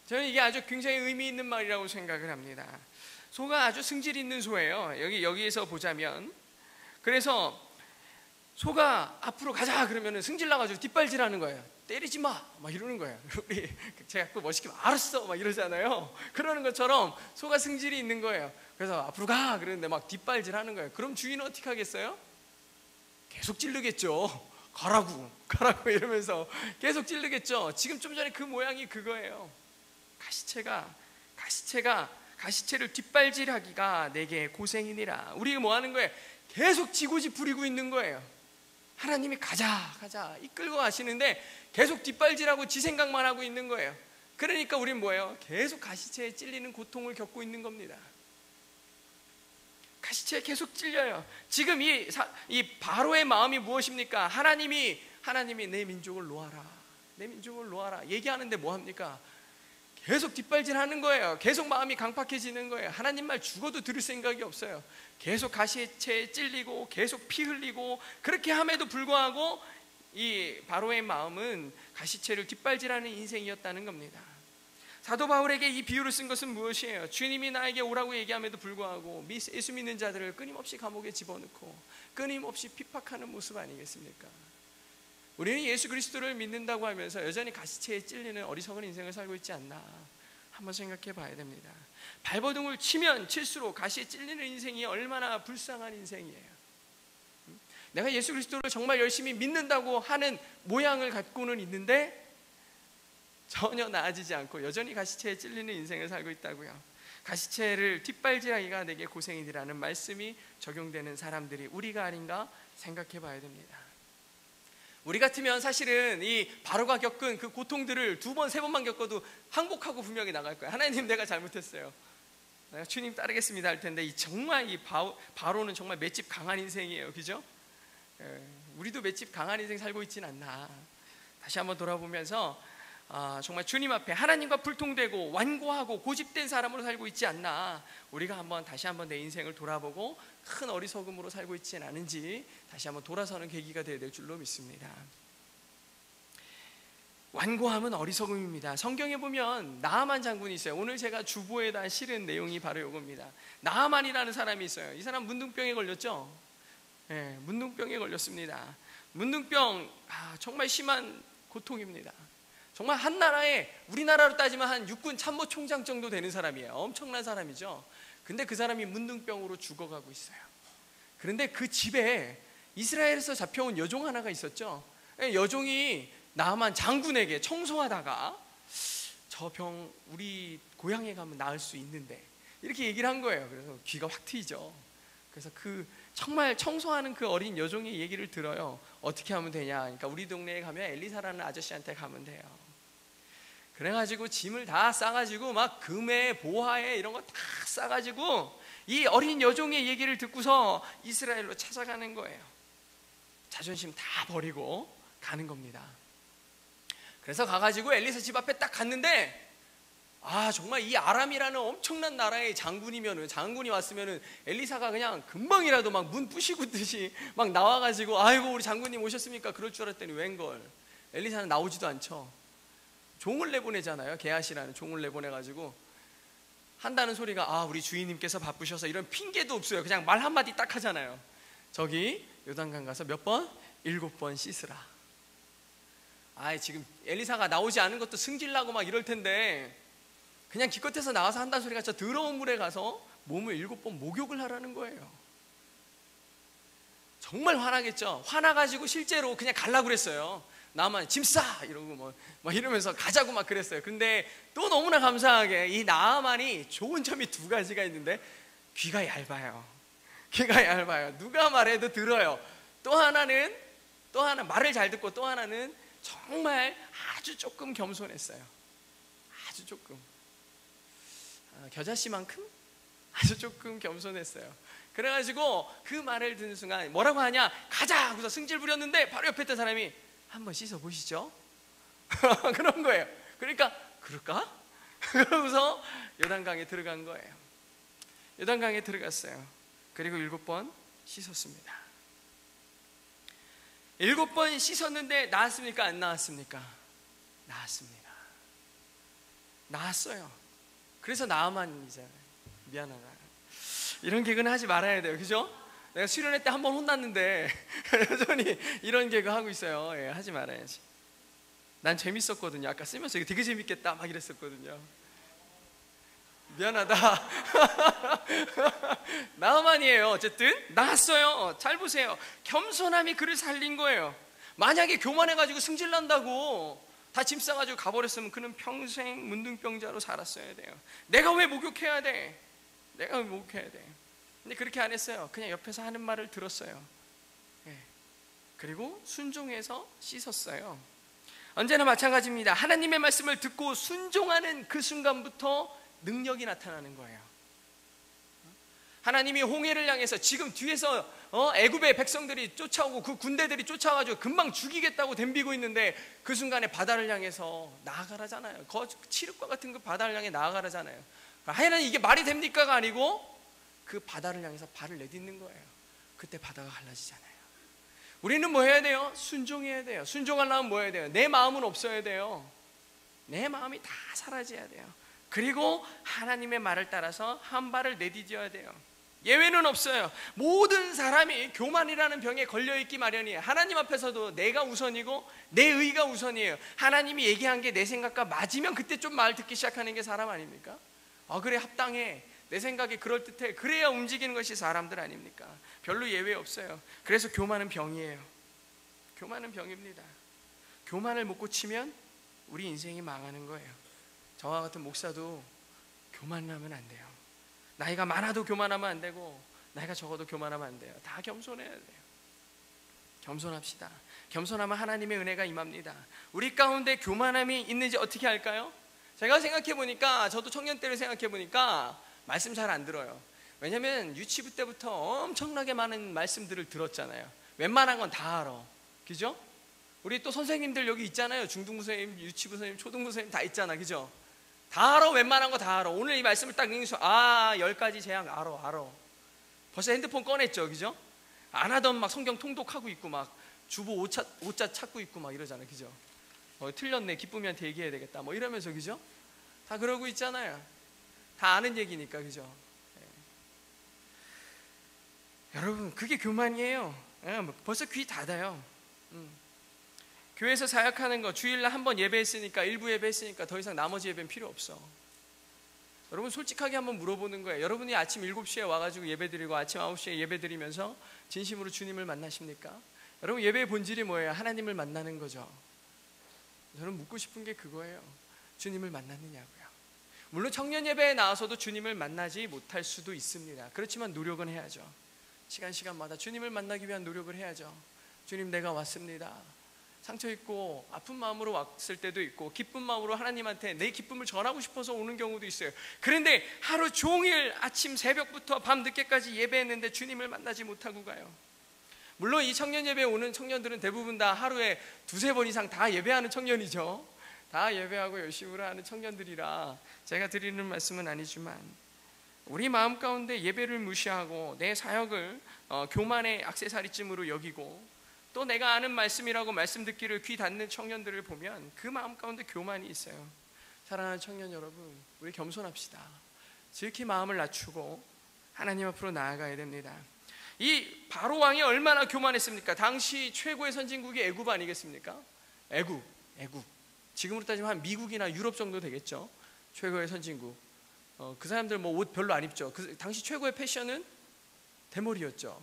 S5: 저는 이게 아주 굉장히 의미 있는 말이라고 생각을 합니다. 소가 아주 승질 있는 소예요. 여기에서 보자면, 그래서 소가 앞으로 가자 그러면은 승질 나가지고 뒷발질하는 거예요. 때리지 마, 막 이러는 거예요. 우리 제가 또 멋있게 알았어, 막 이러잖아요. 그러는 것처럼 소가 승질이 있는 거예요. 그래서 앞으로 가 그러는데 막 뒷발질하는 거예요. 그럼 주인은 어떻게 하겠어요? 계속 찌르겠죠. 가라고 이러면서 계속 찌르겠죠. 지금 좀 전에 그 모양이 그거예요. 가시채를 뒷발질하기가 내게 고생이니라. 우리가 뭐 하는 거예요? 계속 지고지 부리고 있는 거예요. 하나님이 가자 이끌고 가시는데 계속 뒷발질하고 지 생각만 하고 있는 거예요. 그러니까 우리는 뭐예요? 계속 가시채에 찔리는 고통을 겪고 있는 겁니다. 가시채에 계속 찔려요. 지금 이 바로의 마음이 무엇입니까? 하나님이 내 민족을 놓아라 얘기하는데 뭐합니까? 계속 뒷발질하는 거예요. 계속 마음이 강팍해지는 거예요. 하나님 말 죽어도 들을 생각이 없어요. 계속 가시채에 찔리고 계속 피 흘리고, 그렇게 함에도 불구하고 이 바로의 마음은 가시채를 뒷발질하는 인생이었다는 겁니다. 사도 바울에게 이 비유를 쓴 것은 무엇이에요? 주님이 나에게 오라고 얘기함에도 불구하고 예수 믿는 자들을 끊임없이 감옥에 집어넣고 끊임없이 핍박하는 모습 아니겠습니까? 우리는 예수 그리스도를 믿는다고 하면서 여전히 가시채에 찔리는 어리석은 인생을 살고 있지 않나 한번 생각해 봐야 됩니다. 발버둥을 치면 칠수록 가시에 찔리는 인생이 얼마나 불쌍한 인생이에요. 내가 예수 그리스도를 정말 열심히 믿는다고 하는 모양을 갖고는 있는데 전혀 나아지지 않고 여전히 가시체에 찔리는 인생을 살고 있다고요. 가시체를 뒷발질하기가 내게 고생이라는 말씀이 적용되는 사람들이 우리가 아닌가 생각해 봐야 됩니다. 우리 같으면 사실은 이 바로가 겪은 그 고통들을 2번, 3번만 겪어도 항복하고 분명히 나갈 거예요. 하나님, 내가 잘못했어요. 내가 주님 따르겠습니다 할 텐데 정말 이 바로는 정말 맷집 강한 인생이에요. 그죠? 우리도 맷집 강한 인생 살고 있지는 않나. 다시 한번 돌아보면서 정말 주님 앞에 하나님과 불통되고 완고하고 고집된 사람으로 살고 있지 않나. 우리가 다시 한번 내 인생을 돌아보고 큰 어리석음으로 살고 있지는 않은지 다시 한번 돌아서는 계기가 되어야 될 줄로 믿습니다. 완고함은 어리석음입니다. 성경에 보면 나하만 장군이 있어요. 오늘 제가 주보에다 실은 내용이 바로 이겁니다. 나하만이라는 사람이 있어요. 이 사람 문둥병에 걸렸죠? 네, 문둥병에 걸렸습니다. 문둥병 정말 심한 고통입니다. 정말 한 나라에 우리나라로 따지면 한 육군 참모총장 정도 되는 사람이에요. 엄청난 사람이죠. 근데 그 사람이 문둥병으로 죽어가고 있어요. 그런데 그 집에 이스라엘에서 잡혀온 여종 하나가 있었죠. 여종이 나하만 장군에게 청소하다가 저 병 우리 고향에 가면 나을 수 있는데 이렇게 얘기를 한 거예요. 그래서 귀가 확 트이죠. 그래서 그 정말 청소하는 그 어린 여종의 얘기를 들어요. 어떻게 하면 되냐. 그러니까 우리 동네에 가면 엘리사라는 아저씨한테 가면 돼요. 그래가지고 짐을 다 싸가지고 막 금에 보화에 이런 거 다 싸가지고 이 어린 여종의 얘기를 듣고서 이스라엘로 찾아가는 거예요. 자존심 다 버리고 가는 겁니다. 그래서 가가지고 엘리사 집 앞에 딱 갔는데 정말 이 아람이라는 엄청난 나라의 장군이 왔으면은 엘리사가 그냥 금방이라도 막 문 부시고 듯이 막 나와가지고 아이고 우리 장군님 오셨습니까? 그럴 줄 알았더니 웬걸 엘리사는 나오지도 않죠. 종을 내보내잖아요. 게하시라는 종을 내보내가지고 한다는 소리가 우리 주인님께서 바쁘셔서 이런 핑계도 없어요. 그냥 말 한마디 딱 하잖아요. 저기 요단강 가서 몇 번? 7번 씻으라. 지금 엘리사가 나오지 않은 것도 승질나고 막 이럴 텐데 그냥 기껏해서 나와서 한다는 소리가 저 더러운 물에 가서 몸을 7번 목욕을 하라는 거예요. 정말 화나겠죠. 화나가지고 실제로 그냥 가려고 그랬어요. 나만 짐 싸! 이러고 막 이러면서 가자고 막 그랬어요. 근데 또 너무나 감사하게 이 나하만이 좋은 점이 2가지가 있는데 귀가 얇아요. 누가 말해도 들어요. 또 하나 말을 잘 듣고 또 하나는 정말 아주 조금 겸손했어요. 아주 조금. 겨자씨만큼 아주 조금 겸손했어요. 그래가지고 그 말을 듣는 순간 뭐라고 하냐? 가자! 하고서 승질 부렸는데 바로 옆에 있던 사람이 한번 씻어보시죠. 그런 거예요. 그러니까 그럴까? 그러고서 요단강에 들어간 거예요. 요단강에 들어갔어요. 그리고 7번 씻었습니다. 7번 씻었는데 나았습니까? 안 나았습니까? 나았습니다. 나았어요. 그래서 나하만이잖아요. 미안하다. 이런 개그는 하지 말아야 돼요. 그죠? 내가 수련회 때 한 번 혼났는데 여전히 이런 개그 하고 있어요. 하지 말아야지. 난 재밌었거든요. 아까 쓰면서 이거 되게 재밌겠다 막 이랬었거든요. 미안하다. 나하만이에요. 어쨌든 나았어요. 잘 보세요. 겸손함이 그를 살린 거예요. 만약에 교만해가지고 승질난다고 다 짐 싸가지고 가버렸으면 그는 평생 문둥병자로 살았어야 돼요. 내가 왜 목욕해야 돼? 근데 그렇게 안 했어요. 그냥 옆에서 하는 말을 들었어요. 그리고 순종해서 씻었어요. 언제나 마찬가지입니다. 하나님의 말씀을 듣고 순종하는 그 순간부터 능력이 나타나는 거예요. 하나님이 홍해를 향해서 지금 뒤에서 애굽의 백성들이 쫓아오고 그 군대들이 쫓아와가지고 금방 죽이겠다고 덤비고 있는데 그 순간에 바다를 향해서 나아가라잖아요. 칠흑과 같은 그 바다를 향해 나아가라잖아요. 하나님 이게 말이 됩니까가 아니고 그 바다를 향해서 발을 내딛는 거예요. 그때 바다가 갈라지잖아요. 우리는 뭐 해야 돼요? 순종해야 돼요. 순종하려면 뭐 해야 돼요? 내 마음은 없어야 돼요. 내 마음이 다 사라져야 돼요. 그리고 하나님의 말을 따라서 한 발을 내디뎌야 돼요. 예외는 없어요. 모든 사람이 교만이라는 병에 걸려있기 마련이에요. 하나님 앞에서도 내가 우선이고 내 의가 우선이에요. 하나님이 얘기한 게 내 생각과 맞으면 그때 좀 말 듣기 시작하는 게 사람 아닙니까? 그래, 합당해, 내 생각에 그럴듯해, 그래야 움직이는 것이 사람들 아닙니까? 별로 예외 없어요. 그래서 교만은 병이에요. 교만은 병입니다. 교만을 못 고치면 우리 인생이 망하는 거예요. 저와 같은 목사도 교만하면 안 돼요. 나이가 많아도 교만하면 안 되고 나이가 적어도 교만하면 안 돼요. 다 겸손해야 돼요. 겸손합시다. 겸손하면 하나님의 은혜가 임합니다. 우리 가운데 교만함이 있는지 어떻게 할까요? 제가 생각해 보니까, 저도 청년 때를 생각해 보니까 말씀 잘 안 들어요. 왜냐면 유치부 때부터 엄청나게 많은 말씀들을 들었잖아요. 웬만한 건 다 알아. 그죠? 우리 또 선생님들 여기 있잖아요. 중등부 선생님, 유치부 선생님, 초등부 선생님 다 있잖아. 그죠? 다 알아. 웬만한 거 다 알아. 오늘 이 말씀을 딱 읽으면서 10가지 재앙 알아. 벌써 핸드폰 꺼냈죠. 그죠? 안 하던 막 성경 통독하고 있고 막 주보 오자 찾고 있고 막 이러잖아. 그죠? 틀렸네, 기쁨이한테 얘기해야 되겠다 뭐 이러면서. 그죠? 다 그러고 있잖아요. 다 아는 얘기니까. 그죠? 여러분, 그게 교만이에요. 벌써 귀 닫아요. 교회에서 사역하는 거, 주일날 한 번 예배했으니까, 일부 예배했으니까 더 이상 나머지 예배는 필요 없어. 여러분, 솔직하게 한번 물어보는 거예요. 여러분이 아침 7시에 와가지고 예배드리고 아침 9시에 예배드리면서 진심으로 주님을 만나십니까? 여러분, 예배의 본질이 뭐예요? 하나님을 만나는 거죠. 저는 묻고 싶은 게 그거예요. 주님을 만났느냐고요. 물론 청년 예배에 나와서도 주님을 만나지 못할 수도 있습니다. 그렇지만 노력은 해야죠. 시간마다 주님을 만나기 위한 노력을 해야죠. 주님, 내가 왔습니다. 상처 있고 아픈 마음으로 왔을 때도 있고, 기쁜 마음으로 하나님한테 내 기쁨을 전하고 싶어서 오는 경우도 있어요. 그런데 하루 종일 아침 새벽부터 밤 늦게까지 예배했는데 주님을 만나지 못하고 가요. 물론 이 청년 예배에 오는 청년들은 대부분 다 하루에 2-3번 이상 다 예배하는 청년이죠. 다 예배하고 열심히 하는 청년들이라 제가 드리는 말씀은 아니지만, 우리 마음 가운데 예배를 무시하고 내 사역을 교만의 액세서리쯤으로 여기고, 또 내가 아는 말씀이라고 말씀 듣기를 귀 닫는 청년들을 보면 그 마음 가운데 교만이 있어요. 사랑하는 청년 여러분, 우리 겸손합시다. 지극히 마음을 낮추고 하나님 앞으로 나아가야 됩니다. 이 바로 왕이 얼마나 교만했습니까? 당시 최고의 선진국이 애굽 아니겠습니까? 애굽. 지금으로 따지면 한 미국이나 유럽 정도 되겠죠. 최고의 선진국. 그 사람들 뭐 옷 별로 안 입죠. 당시 최고의 패션은 대머리였죠.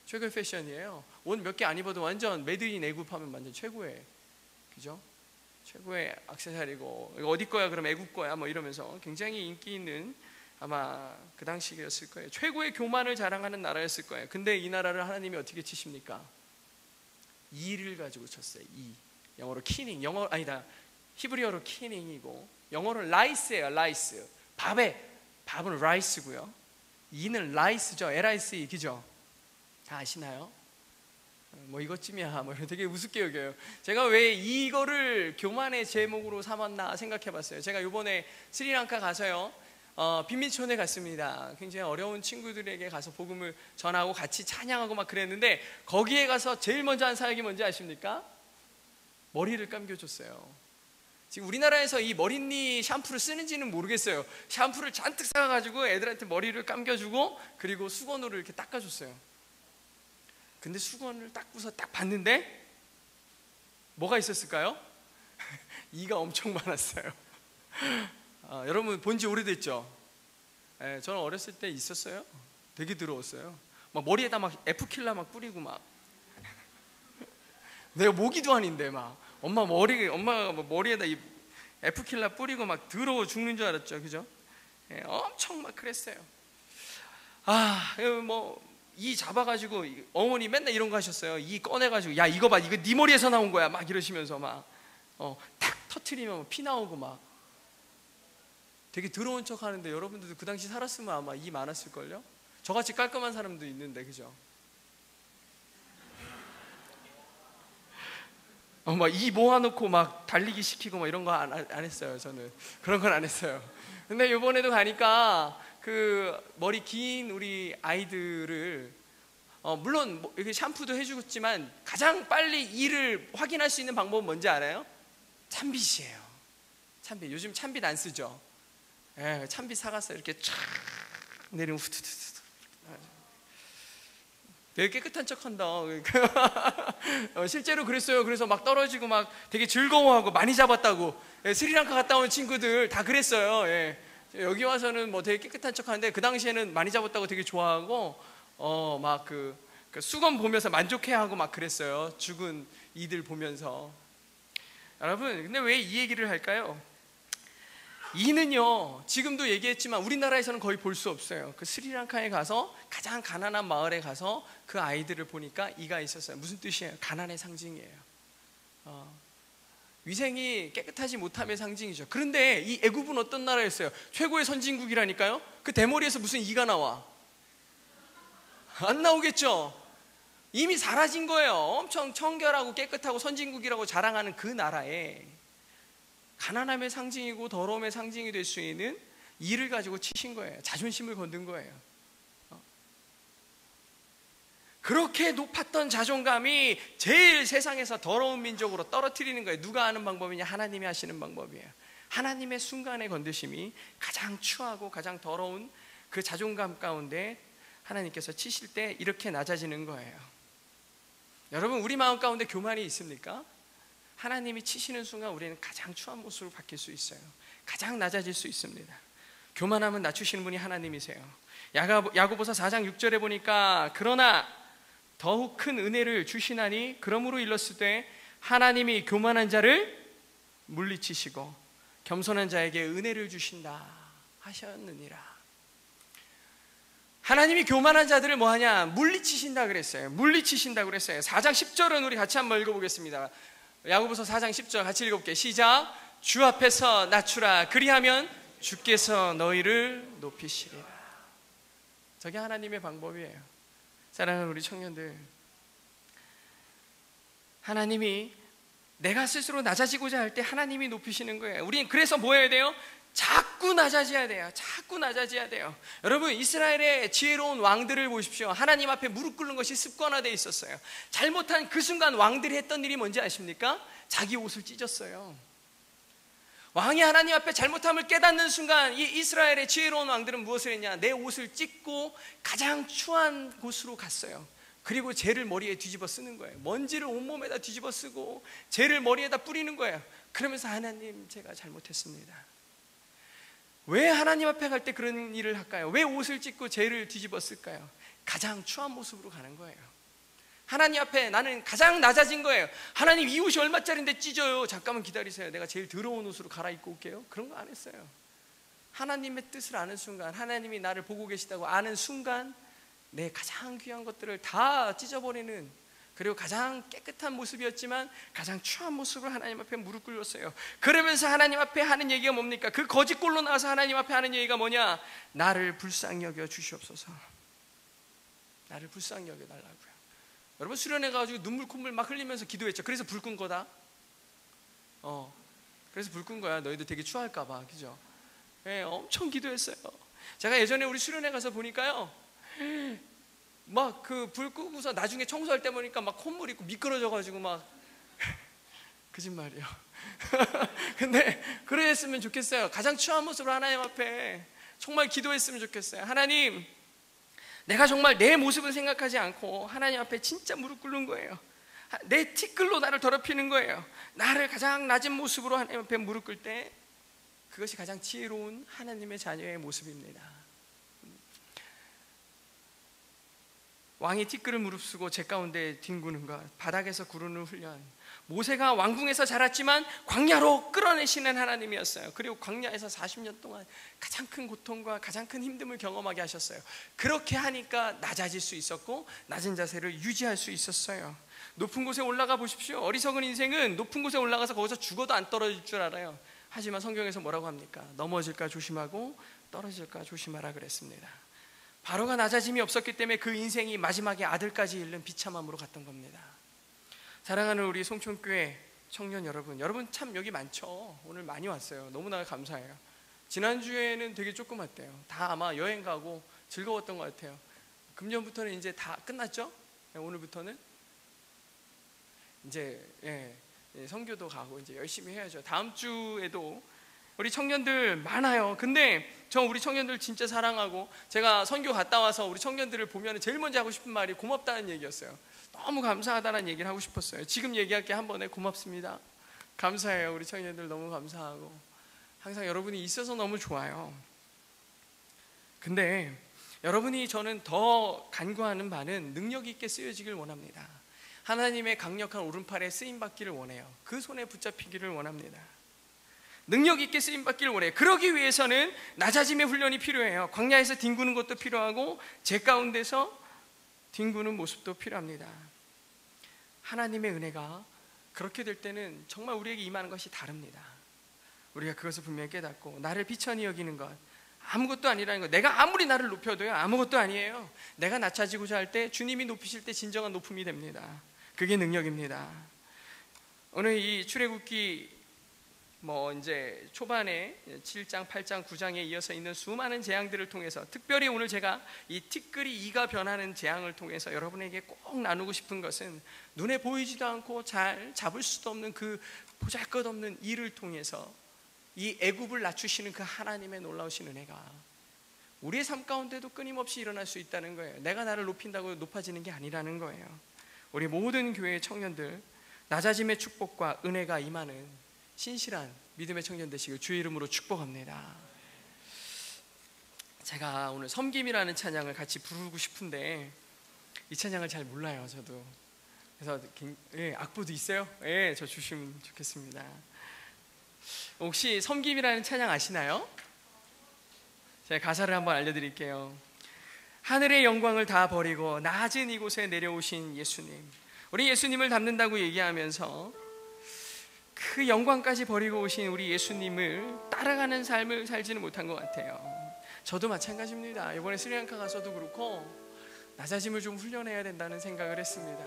S5: 최고의 패션이에요. 옷 몇 개 안 입어도 완전 메드인 애굽 하면 완전 최고의, 그죠? 최고의 액세서리고, 이거 어디 거야? 그럼 애굽 거야? 뭐 이러면서 굉장히 인기 있는, 아마 그 당시였을 거예요. 최고의 교만을 자랑하는 나라였을 거예요. 근데 이 나라를 하나님이 어떻게 치십니까? 이를 가지고 쳤어요. 이. 영어로 키닝, 히브리어로 키닝이고 영어로 라이스예요. 라이스. 밥은 라이스고요. 이는 라이스죠. LIC, 그죠? 다 아시나요? 뭐 이것쯤이야 뭐 되게 우습게 여겨요. 제가 왜 이거를 교만의 제목으로 삼았나 생각해 봤어요. 제가 이번에 스리랑카 가서요, 빈민촌에 갔습니다. 굉장히 어려운 친구들에게 가서 복음을 전하고 같이 찬양하고 막 그랬는데, 거기에 가서 제일 먼저 한 사역이 뭔지 아십니까? 머리를 감겨줬어요. 지금 우리나라에서 이 머리니 샴푸를 쓰는지는 모르겠어요. 샴푸를 잔뜩 사가지고 애들한테 머리를 감겨주고, 그리고 수건으로 이렇게 닦아줬어요. 근데 수건을 닦고서 딱 봤는데 뭐가 있었을까요? 이가 엄청 많았어요. 여러분 본지 오래됐죠? 저는 어렸을 때 있었어요. 되게 더러웠어요. 막 머리에다 막 에프킬라 막 뿌리고 막. 내가 모기도 아닌데 막 엄마가 머리에다 이 에프킬라 뿌리고 막 더러워 죽는 줄 알았죠, 그죠? 엄청 막 그랬어요. 이 잡아가지고 어머니 맨날 이런 거 하셨어요. 이 꺼내가지고, 야 이거 봐, 이거 네 머리에서 나온 거야 막 이러시면서 막 탁 터트리면 피 나오고 막 되게 더러운 척 하는데, 여러분들도 그 당시 살았으면 아마 이 많았을걸요? 저같이 깔끔한 사람도 있는데, 그죠? 막 이 모아놓고 막 달리기 시키고 막 이런 거 안 했어요. 저는 그런 건 안 했어요. 근데 이번에도 가니까 그 머리 긴 우리 아이들을 물론 이렇게 샴푸도 해주었지만 가장 빨리 이를 확인할 수 있는 방법은 뭔지 알아요? 찬빗이에요. 찬빗. 요즘 찬빗 안 쓰죠? 찬빗 사갔어요. 이렇게 촥 내리면 후두두두. 되게 깨끗한 척한다. 실제로 그랬어요. 그래서 막 떨어지고 막 되게 즐거워하고 많이 잡았다고. 스리랑카 갔다 온 친구들 다 그랬어요. 여기 와서는 뭐 되게 깨끗한 척하는데 그 당시에는 많이 잡았다고 되게 좋아하고 막 그 수건 보면서 만족해하고 막 그랬어요. 죽은 이들 보면서. 여러분, 근데 왜 이 얘기를 할까요? 이는요, 지금도 얘기했지만 우리나라에서는 거의 볼 수 없어요. 그 스리랑카에 가서 가장 가난한 마을에 가서 그 아이들을 보니까 이가 있었어요. 무슨 뜻이에요? 가난의 상징이에요. 위생이 깨끗하지 못함의 상징이죠. 그런데 이 애굽은 어떤 나라였어요? 최고의 선진국이라니까요. 그 대머리에서 무슨 이가 나와? 안 나오겠죠. 이미 사라진 거예요. 엄청 청결하고 깨끗하고 선진국이라고 자랑하는 그 나라에 가난함의 상징이고 더러움의 상징이 될 수 있는 이를 가지고 치신 거예요. 자존심을 건든 거예요. 그렇게 높았던 자존감이 제일 세상에서 더러운 민족으로 떨어뜨리는 거예요. 누가 하는 방법이냐? 하나님이 하시는 방법이에요. 하나님의 순간의 건드심이 가장 추하고 가장 더러운 그 자존감 가운데 하나님께서 치실 때 이렇게 낮아지는 거예요. 여러분, 우리 마음 가운데 교만이 있습니까? 하나님이 치시는 순간 우리는 가장 추한 모습으로 바뀔 수 있어요. 가장 낮아질 수 있습니다. 교만하면 낮추시는 분이 하나님이세요. 야고보서 4장 6절에 보니까 그러나 더욱 큰 은혜를 주시나니 그러므로 일렀을 때 하나님이 교만한 자를 물리치시고 겸손한 자에게 은혜를 주신다 하셨느니라. 하나님이 교만한 자들을 뭐하냐? 물리치신다 그랬어요. 물리치신다 그랬어요. 4장 10절은 우리 같이 한번 읽어보겠습니다. 야고보서 4장 10절 같이 읽어볼게요. 시작. 주 앞에서 낮추라. 그리하면 주께서 너희를 높이시리라. 저게 하나님의 방법이에요. 사랑하는 우리 청년들, 하나님이 내가 스스로 낮아지고자 할 때 하나님이 높이시는 거예요. 우리는 그래서 뭐 해야 돼요? 자꾸 낮아져야 돼요. 자꾸 낮아져야 돼요. 여러분, 이스라엘의 지혜로운 왕들을 보십시오. 하나님 앞에 무릎 꿇는 것이 습관화되어 있었어요. 잘못한 그 순간 왕들이 했던 일이 뭔지 아십니까? 자기 옷을 찢었어요. 왕이 하나님 앞에 잘못함을 깨닫는 순간 이 이스라엘의 지혜로운 왕들은 무엇을 했냐? 내 옷을 찢고 가장 추한 곳으로 갔어요. 그리고 재를 머리에 뒤집어 쓰는 거예요. 먼지를 온몸에다 뒤집어 쓰고 재를 머리에다 뿌리는 거예요. 그러면서 하나님, 제가 잘못했습니다. 왜 하나님 앞에 갈 때 그런 일을 할까요? 왜 옷을 찢고 재를 뒤집어 쓸까요? 가장 추한 모습으로 가는 거예요. 하나님 앞에 나는 가장 낮아진 거예요. 하나님, 이 옷이 얼마짜리인데 찢어요. 잠깐만 기다리세요. 내가 제일 더러운 옷으로 갈아입고 올게요. 그런 거 안 했어요. 하나님의 뜻을 아는 순간, 하나님이 나를 보고 계시다고 아는 순간 내 가장 귀한 것들을 다 찢어버리는, 그리고 가장 깨끗한 모습이었지만 가장 추한 모습으로 하나님 앞에 무릎 꿇었어요. 그러면서 하나님 앞에 하는 얘기가 뭡니까? 그 거짓골로 나와서 하나님 앞에 하는 얘기가 뭐냐? 나를 불쌍히 여겨 주시옵소서. 나를 불쌍히 여겨 달라고요. 여러분, 수련회 가지고 눈물 콧물 막 흘리면서 기도했죠. 그래서 불 끈 거다. 그래서 불 끈 거야. 너희들 되게 추할까 봐. 그죠? 네, 엄청 기도했어요. 제가 예전에 우리 수련회 가서 보니까요, 막 그 불 끄고서 나중에 청소할 때 보니까 막 콧물 있고 미끄러져가지고 막 거짓말이요. 근데 그랬으면 좋겠어요. 가장 추한 모습으로 하나님 앞에 정말 기도했으면 좋겠어요. 하나님, 내가 정말 내 모습을 생각하지 않고 하나님 앞에 진짜 무릎 꿇는 거예요. 내 티끌로 나를 더럽히는 거예요. 나를 가장 낮은 모습으로 하나님 앞에 무릎 꿇을 때 그것이 가장 지혜로운 하나님의 자녀의 모습입니다. 왕이 티끌을 무릅쓰고 제 가운데 뒹구는 것, 바닥에서 구르는 훈련. 모세가 왕궁에서 자랐지만 광야로 끌어내시는 하나님이었어요. 그리고 광야에서 40년 동안 가장 큰 고통과 가장 큰 힘듦을 경험하게 하셨어요. 그렇게 하니까 낮아질 수 있었고 낮은 자세를 유지할 수 있었어요. 높은 곳에 올라가 보십시오. 어리석은 인생은 높은 곳에 올라가서 거기서 죽어도 안 떨어질 줄 알아요. 하지만 성경에서 뭐라고 합니까? 넘어질까 조심하고 떨어질까 조심하라 그랬습니다. 바로가 낮아짐이 없었기 때문에 그 인생이 마지막에 아들까지 잃는 비참함으로 갔던 겁니다. 사랑하는 우리 송촌교회 청년 여러분, 여러분 참 여기 많죠. 오늘 많이 왔어요. 너무나 감사해요. 지난주에는 되게 조금 왔대요. 다 아마 여행 가고 즐거웠던 것 같아요. 금년부터는 이제 다 끝났죠? 오늘부터는 이제 선교도 가고 이제 열심히 해야죠. 다음 주에도 우리 청년들 많아요. 근데 저 우리 청년들 진짜 사랑하고, 제가 선교 갔다 와서 우리 청년들을 보면 제일 먼저 하고 싶은 말이 고맙다는 얘기였어요. 너무 감사하다는 얘기를 하고 싶었어요. 지금 얘기할 게 한 번에 고맙습니다. 감사해요. 우리 청년들 너무 감사하고 항상 여러분이 있어서 너무 좋아요. 근데 여러분이 저는 더 간구하는 바는 능력 있게 쓰여지길 원합니다. 하나님의 강력한 오른팔에 쓰임받기를 원해요. 그 손에 붙잡히기를 원합니다. 능력 있게 쓰임받기를 원해요. 그러기 위해서는 낮아짐의 훈련이 필요해요. 광야에서 뒹구는 것도 필요하고 제 가운데서 뒹구는 모습도 필요합니다. 하나님의 은혜가 그렇게 될 때는 정말 우리에게 임하는 것이 다릅니다. 우리가 그것을 분명히 깨닫고, 나를 비천히 여기는 것 아무것도 아니라는 것, 내가 아무리 나를 높여도요 아무것도 아니에요. 내가 낮아지고자 할 때 주님이 높이실 때 진정한 높음이 됩니다. 그게 능력입니다. 오늘 이 출애굽기 이제 초반에 7장, 8장, 9장에 이어서 있는 수많은 재앙들을 통해서, 특별히 오늘 제가 이 티끌이 이가 변하는 재앙을 통해서 여러분에게 꼭 나누고 싶은 것은, 눈에 보이지도 않고 잘 잡을 수도 없는 그 보잘것없는 이를 통해서 이 애굽을 낮추시는 그 하나님의 놀라우신 은혜가 우리의 삶 가운데도 끊임없이 일어날 수 있다는 거예요. 내가 나를 높인다고 높아지는 게 아니라는 거예요. 우리 모든 교회의 청년들, 낮아짐의 축복과 은혜가 임하는 신실한 믿음의 청년 되시길 주의 이름으로 축복합니다. 제가 오늘 섬김이라는 찬양을 같이 부르고 싶은데 이 찬양을 잘 몰라요, 저도. 그래서 악보도 있어요? 저 주시면 좋겠습니다. 혹시 섬김이라는 찬양 아시나요? 제가 가사를 한번 알려드릴게요. 하늘의 영광을 다 버리고 낮은 이곳에 내려오신 예수님, 우리 예수님을 닮는다고 얘기하면서 그 영광까지 버리고 오신 우리 예수님을 따라가는 삶을 살지는 못한 것 같아요. 저도 마찬가지입니다. 이번에 스리랑카 가서도 그렇고 낮아짐을 좀 훈련해야 된다는 생각을 했습니다.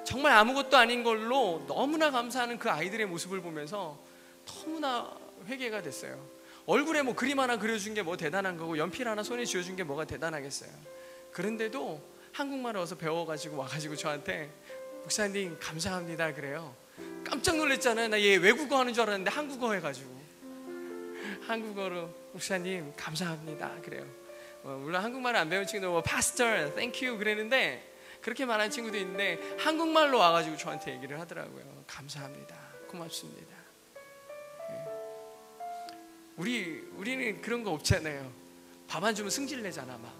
S5: 정말 아무것도 아닌 걸로 너무나 감사하는 그 아이들의 모습을 보면서 너무나 회개가 됐어요. 얼굴에 그림 하나 그려준 게 대단한 거고, 연필 하나 손에 쥐어준 게 뭐가 대단하겠어요. 그런데도 한국말을 어서 배워가지고 와가지고 저한테 목사님 감사합니다 그래요. 깜짝 놀랐잖아요. 나 얘 외국어 하는 줄 알았는데 한국어 해가지고 한국어로 목사님 감사합니다 그래요. 물론 한국말을 안 배운 친구도 pastor, thank you 그랬는데, 그렇게 말하는 친구도 있는데 한국말로 와가지고 저한테 얘기를 하더라고요. 감사합니다, 고맙습니다. 우리는 그런 거 없잖아요. 밥 안 주면 승질내잖아 막.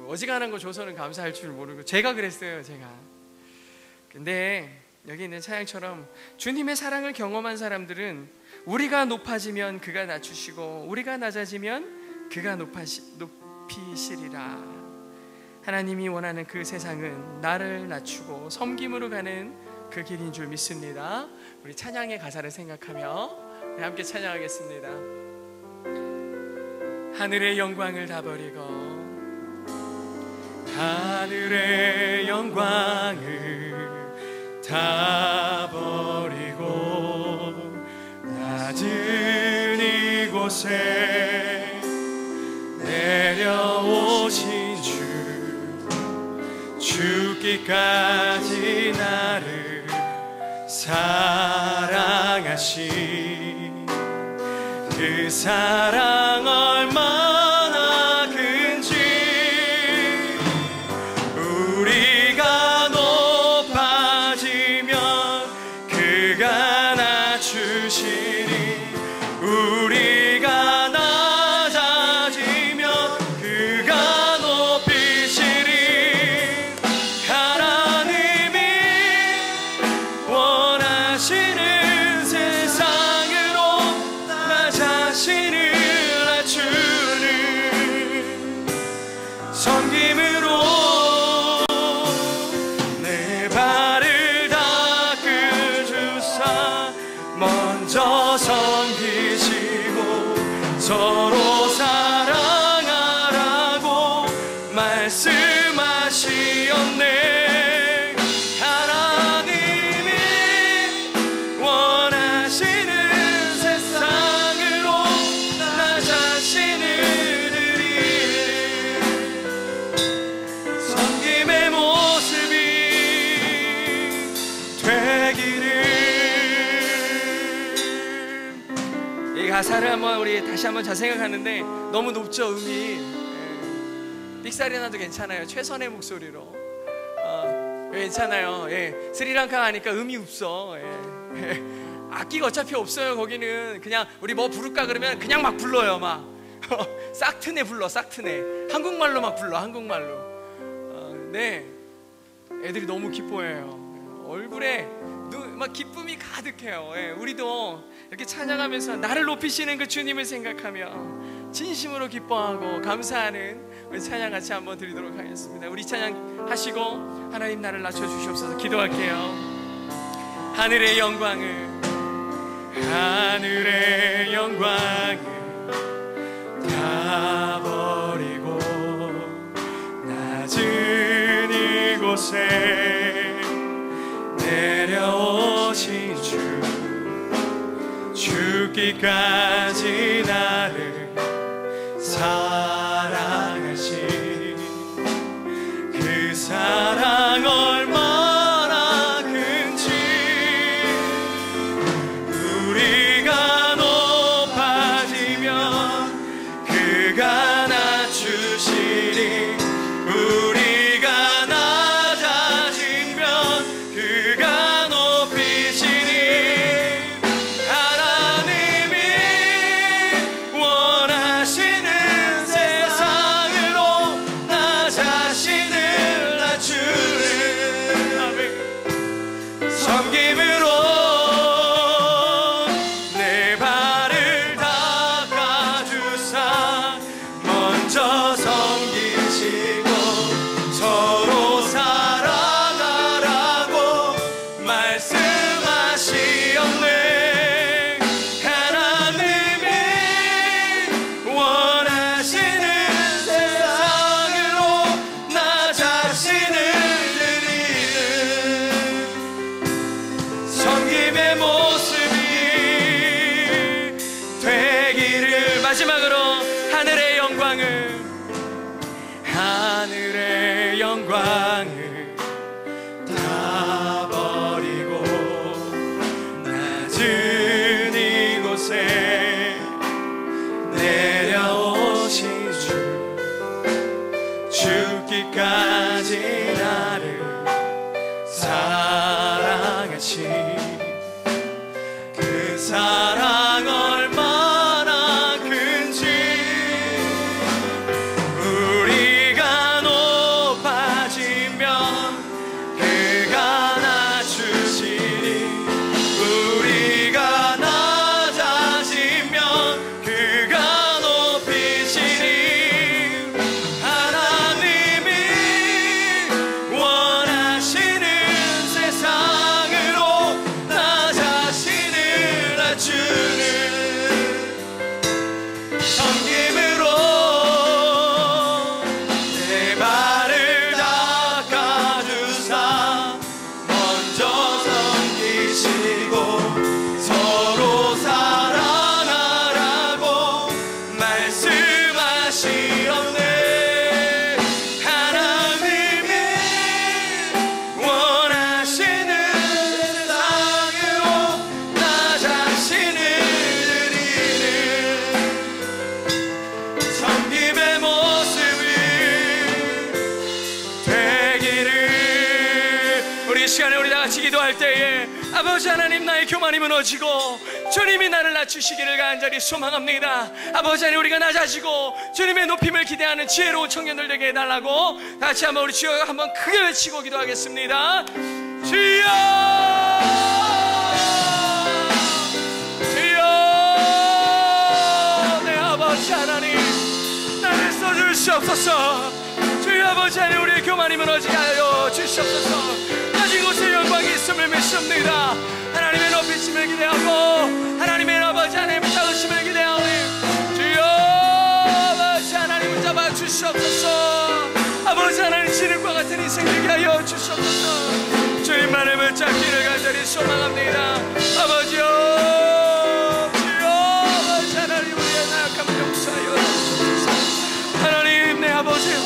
S5: 어지간한 거 줘서는 감사할 줄 모르고, 제가 그랬어요, 제가. 근데 여기 있는 찬양처럼 주님의 사랑을 경험한 사람들은 우리가 높아지면 그가 낮추시고 우리가 낮아지면 그가 높이시리라. 하나님이 원하는 그 세상은 나를 낮추고 섬김으로 가는 그 길인 줄 믿습니다. 우리 찬양의 가사를 생각하며 함께 찬양하겠습니다. 하늘의 영광을 다 버리고, 하늘의 영광을 다 버리고 낮은 이곳에 내려오신 주, 죽기까지 나를 사랑하신 그 사랑 얼마나 큰지, 우리가 높아지면 그가 낮추시니, 우리가 낮아지면 그가 높이시리. 하나님이 원하시는 세상으로 나 자신을 낮추는 섬김으로 내 발을 닦으주사 먼저 섬기시고 서로 사랑하라고 말씀하시었네. 하나님이 원하시는 세상으로 나 자신을 드리네. 섬김의 모습이 되기를. 가사를 한번 우리 다시 한번 잘 생각하는데 너무 높죠, 음이. 삑사리 나도 괜찮아요. 최선의 목소리로 괜찮아요. 스리랑카 가니까 음이 없어. 악기가 어차피 없어요. 거기는 그냥 우리 뭐 부를까 그러면 그냥 막 불러요. 막 싹트네 불러, 싹트네. 한국말로 막 불러, 한국말로. 네, 애들이 너무 기뻐해요. 얼굴에 막 기쁨이 가득해요. 우리도 이렇게 찬양하면서 나를 높이시는 그 주님을 생각하며 진심으로 기뻐하고 감사하는 우리 찬양 같이 한번 드리도록 하겠습니다. 우리 찬양 하시고 하나님 나를 낮춰주시옵소서 기도할게요. 하늘의 영광을, 하늘의 영광을 다 버리고 낮은 이곳에 내려오신 주, 죽기까지 나를 사랑하신 그 사랑 얼마나 큰지 우리가 높아지면 그가 낮추시니 우리가 낮아지면 그가 높이시니 하나님이 원하시는 세상으로 나 자신을 낮추는 섬김으로 내 발을 닦아주사 먼저 섬기시고 서로 사랑하라고 말씀하시었네. 하나님이 원하시는 세상으로 나 자신을 드리는 섬김의 모습이 되기를. 마지막으로 하늘의 영광을, 하늘의 영광을 다 버리고 낮은 이곳에 내려오신 주, 죽기까지 나를 사랑하신 그 사랑 얼마나 큰지 우리가 높아지면 그가 낮추시니 우리가 낮아지면 그가 높이시니 하나님이 원하시는 세상으로 나 자신을 낮추는 섬김으로 내 발을 닦아주사 먼저 섬기시고 서로 사랑하라고 말씀하시었네. 하나님이 원하시는 세상으로 나 자신을 드리는 섬김의 모습이 되기를. 우리 이 시간에 우리 다 같이 기도할 때에 아버지 하나님, 나의 교만이 무너지고 주님이 나를 낮추시기를 간절히 소망합니다. 아버지 하나님, 우리가 낮아지고 주님의 높임을 기대하는 지혜로운 청년들 되게 해달라고 같이 한번 우리 주여 한번 크게 외치고 기도하겠습니다. 주여, 주여, 내 아버지 하나님, 나를 써주시옵소서. 주여 아버지 하나님, 우리의 교만이 무너지게 하여 주시옵소서. 낮은 곳에 영광이 있음을 믿습니다. 하나님의 높이심을 기대하고 하나님의 아버지 하나님의 작으심을 기대하오니 주여 아버지 하나님 붙잡아 주시옵소서. 아버지 하나님, 진흙과 같은 인생 되게 하여 주시옵소서. 주님만을 붙잡기를 간절히 소망합니다. 아버지여, 주여 아버지 하나님, 우리의 나약함을 용서하여 주시옵소서. 하나님, 내 아버지여,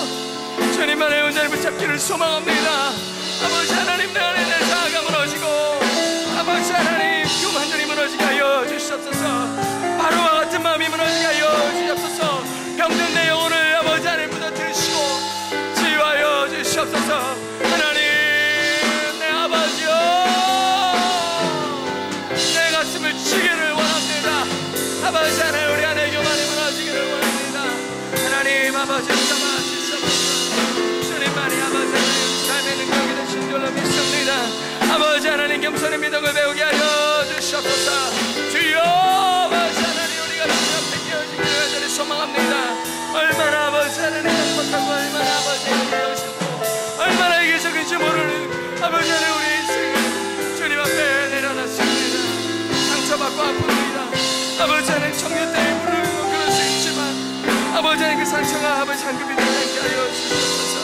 S5: 주님만의 은혜를 붙잡기를 소망합니다. 아버지 하나님, 내 안에 내 자아가 무너지고 아버지 하나님, 교만들이 무너지게 하여 주시옵소서. 바로와 겸손의 믿음을 배우게 하여 주시옵소서. 주여 아버지 하나님, 우리가 주님 앞에 깨어지기를 간절히 소망합니다. 얼마나 아버지 하나님 행복하고 얼마나 아버지 하나님 얼마나 이게 적은지 모르는 아버지 하나님 우리 인생을 주님 앞에 내려놨습니다. 상처받고 아픕니다. 아버지 하나님 청년 때에 부르는 건 그럴 수 있지만 아버지 하나님 그 상처가 아버지 한급이 되지 않게 하여 주시옵소서.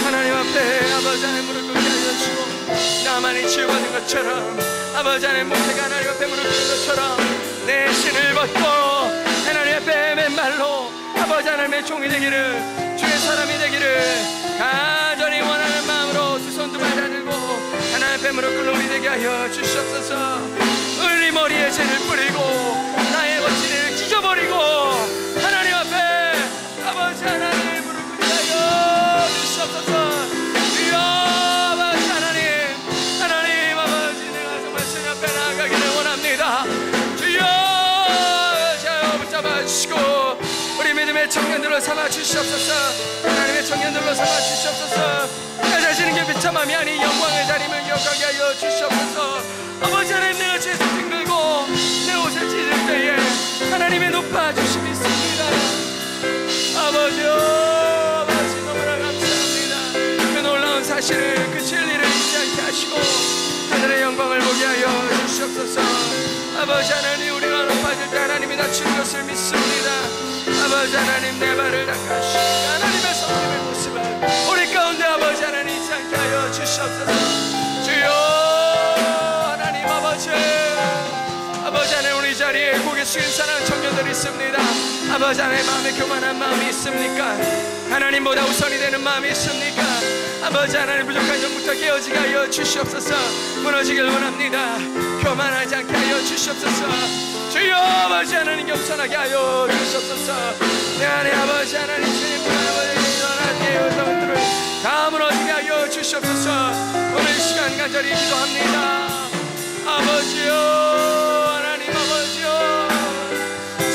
S5: 하나님 앞에 아버지 하나님 무릎 꿇게 하여 주시고 나만이 치유받은 것처럼 아버지 하나님 모세가 하나님 앞에 무릎 꿇는 것처럼 내 신을 벗고 하나님 앞에 맨발로 아버지 하나님의 종이 되기를, 주의 사람이 되기를 간절히 원하는 마음으로 두 손 두 발 다 들고 하나님 앞에 무릎 꿇는 우리 되게 하여 주시옵소서. 우리 머리에 죄를 뿌리고 나의 멋지를 찢어버리고 하나님 앞에 아버지 하나님 무릎 꿇게 하여 주시옵소서. 주여 아버지 하나님, 하나님 아버지, 내가 정말 주님 앞에 나아가기를 원합니다. 주여 자 붙잡아 주시고 우리 믿음의 청년들로 삼아 주시옵소서. 하나님의 청년들로 삼아 주시옵소서. 나 자신은 게 비참함이 아닌 영광의 자림을 기억하게 하여 주시옵소서. 아버지 하나님, 내가 죄에서 뒹굴고 내 옷을 찢을 때에 하나님의 높아주심이 있습니다. 아버지요, 아버지 너무나 감사합니다. 그 놀라운 사실을, 그 진리를 잊지 않게 하시고 하늘의 영광을 보게 하여 주시옵소서. 아버지 하나님, 우리가 높아질 때 하나님이 낮추는 것을 믿습니다. 아버지 하나님, 내 발을 닦아주시고 하나님의 성령의 모습을 우리 가운데 아버지 하나님 잊지 않게 하여 주시옵소서. 주여 하나님 아버지, 아버지 하나님 우리 자리에 고개 숙인 사랑하는 청년들이 있습니다. 아버지 하나님 마음에 교만한 마음이 있습니까? 하나님보다 우선이 되는 마음이 있습니까? 아버지 하나님 부족한 점부터 깨어지게 하여 주시옵소서. 무너지길 원합니다. 교만하지 않게 하여 주시옵소서. 주여 아버지 하나님 겸손하게 하여 주시옵소서. 내 안에 아버지 하나님 주님 아버지 일어나게 것들을 다 무너지게 하여 주시옵소서. 오늘 시간 간절히 기도합니다. 아버지요 하나님 아버지요,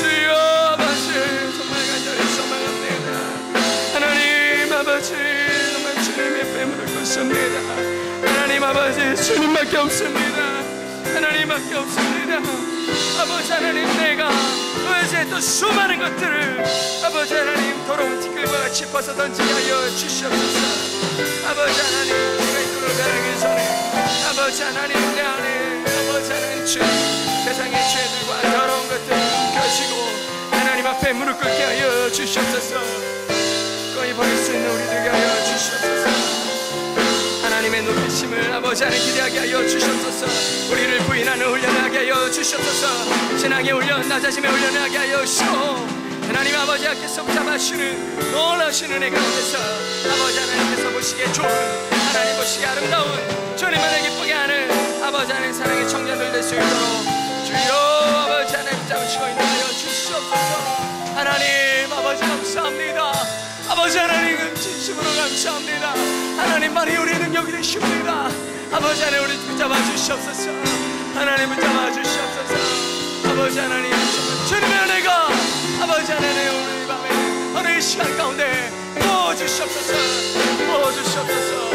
S5: 주여 아버지 정말 간절히 소망합니다. 하나님 아버지 정말 주님의 뺨을 꿇습니다. 하나님 아버지 주님밖에 없습니다. 하나님밖에 없습니다. 아버지 하나님, 내가 어제 또 수많은 것들을 아버지 하나님 더러운 티끌과 같이 벗어 던지게 하여 주시옵소서. 아버지 하나님, 내가 이 눈을 가라기 전에 아버지 하나님 내 안에 아버지 하나님 죄, 세상의 죄들과 더러운 것들을 펴시고 하나님 앞에 무릎 꿇게 하여 주시옵소서. 거의 버릴 수 있는 우리 되게 하여 주시옵소서. 하나님의 높이심을 아버지 하나님 기대하게 하여 주시옵소서. 우리를 부인하는 훈련을 하게 하여 주시옵소서. 신앙의 훈련, 낮아짐의 훈련을 하게 하여 주시고 하나님 아버지 앞에서 붙잡아주시는 놀라우신 은혜 가운데서 아버지 하나님께서 보시기에 좋은, 하나님 보시기에 아름다운, 주님만을 기쁘게 하는 아버지 하나님 사랑의 청년들 될 수 있도록 주여 아버지 하나님 붙잡으시고 인도하여 주시옵소서. 하나님 아버지 감사합니다. 아버지 하나님 진심으로 감사합니다. 하나님만이 우리의 능력이 되십니다. 아버지 하나님 우리 붙잡아 주시옵소서. 하나님 붙잡아 주시옵소서. 아버지 하나님 주님의 은혜가 아버지 하나님 우리 밤에 어느 시간 가운데 부어주시옵소서. 부어주시옵소서.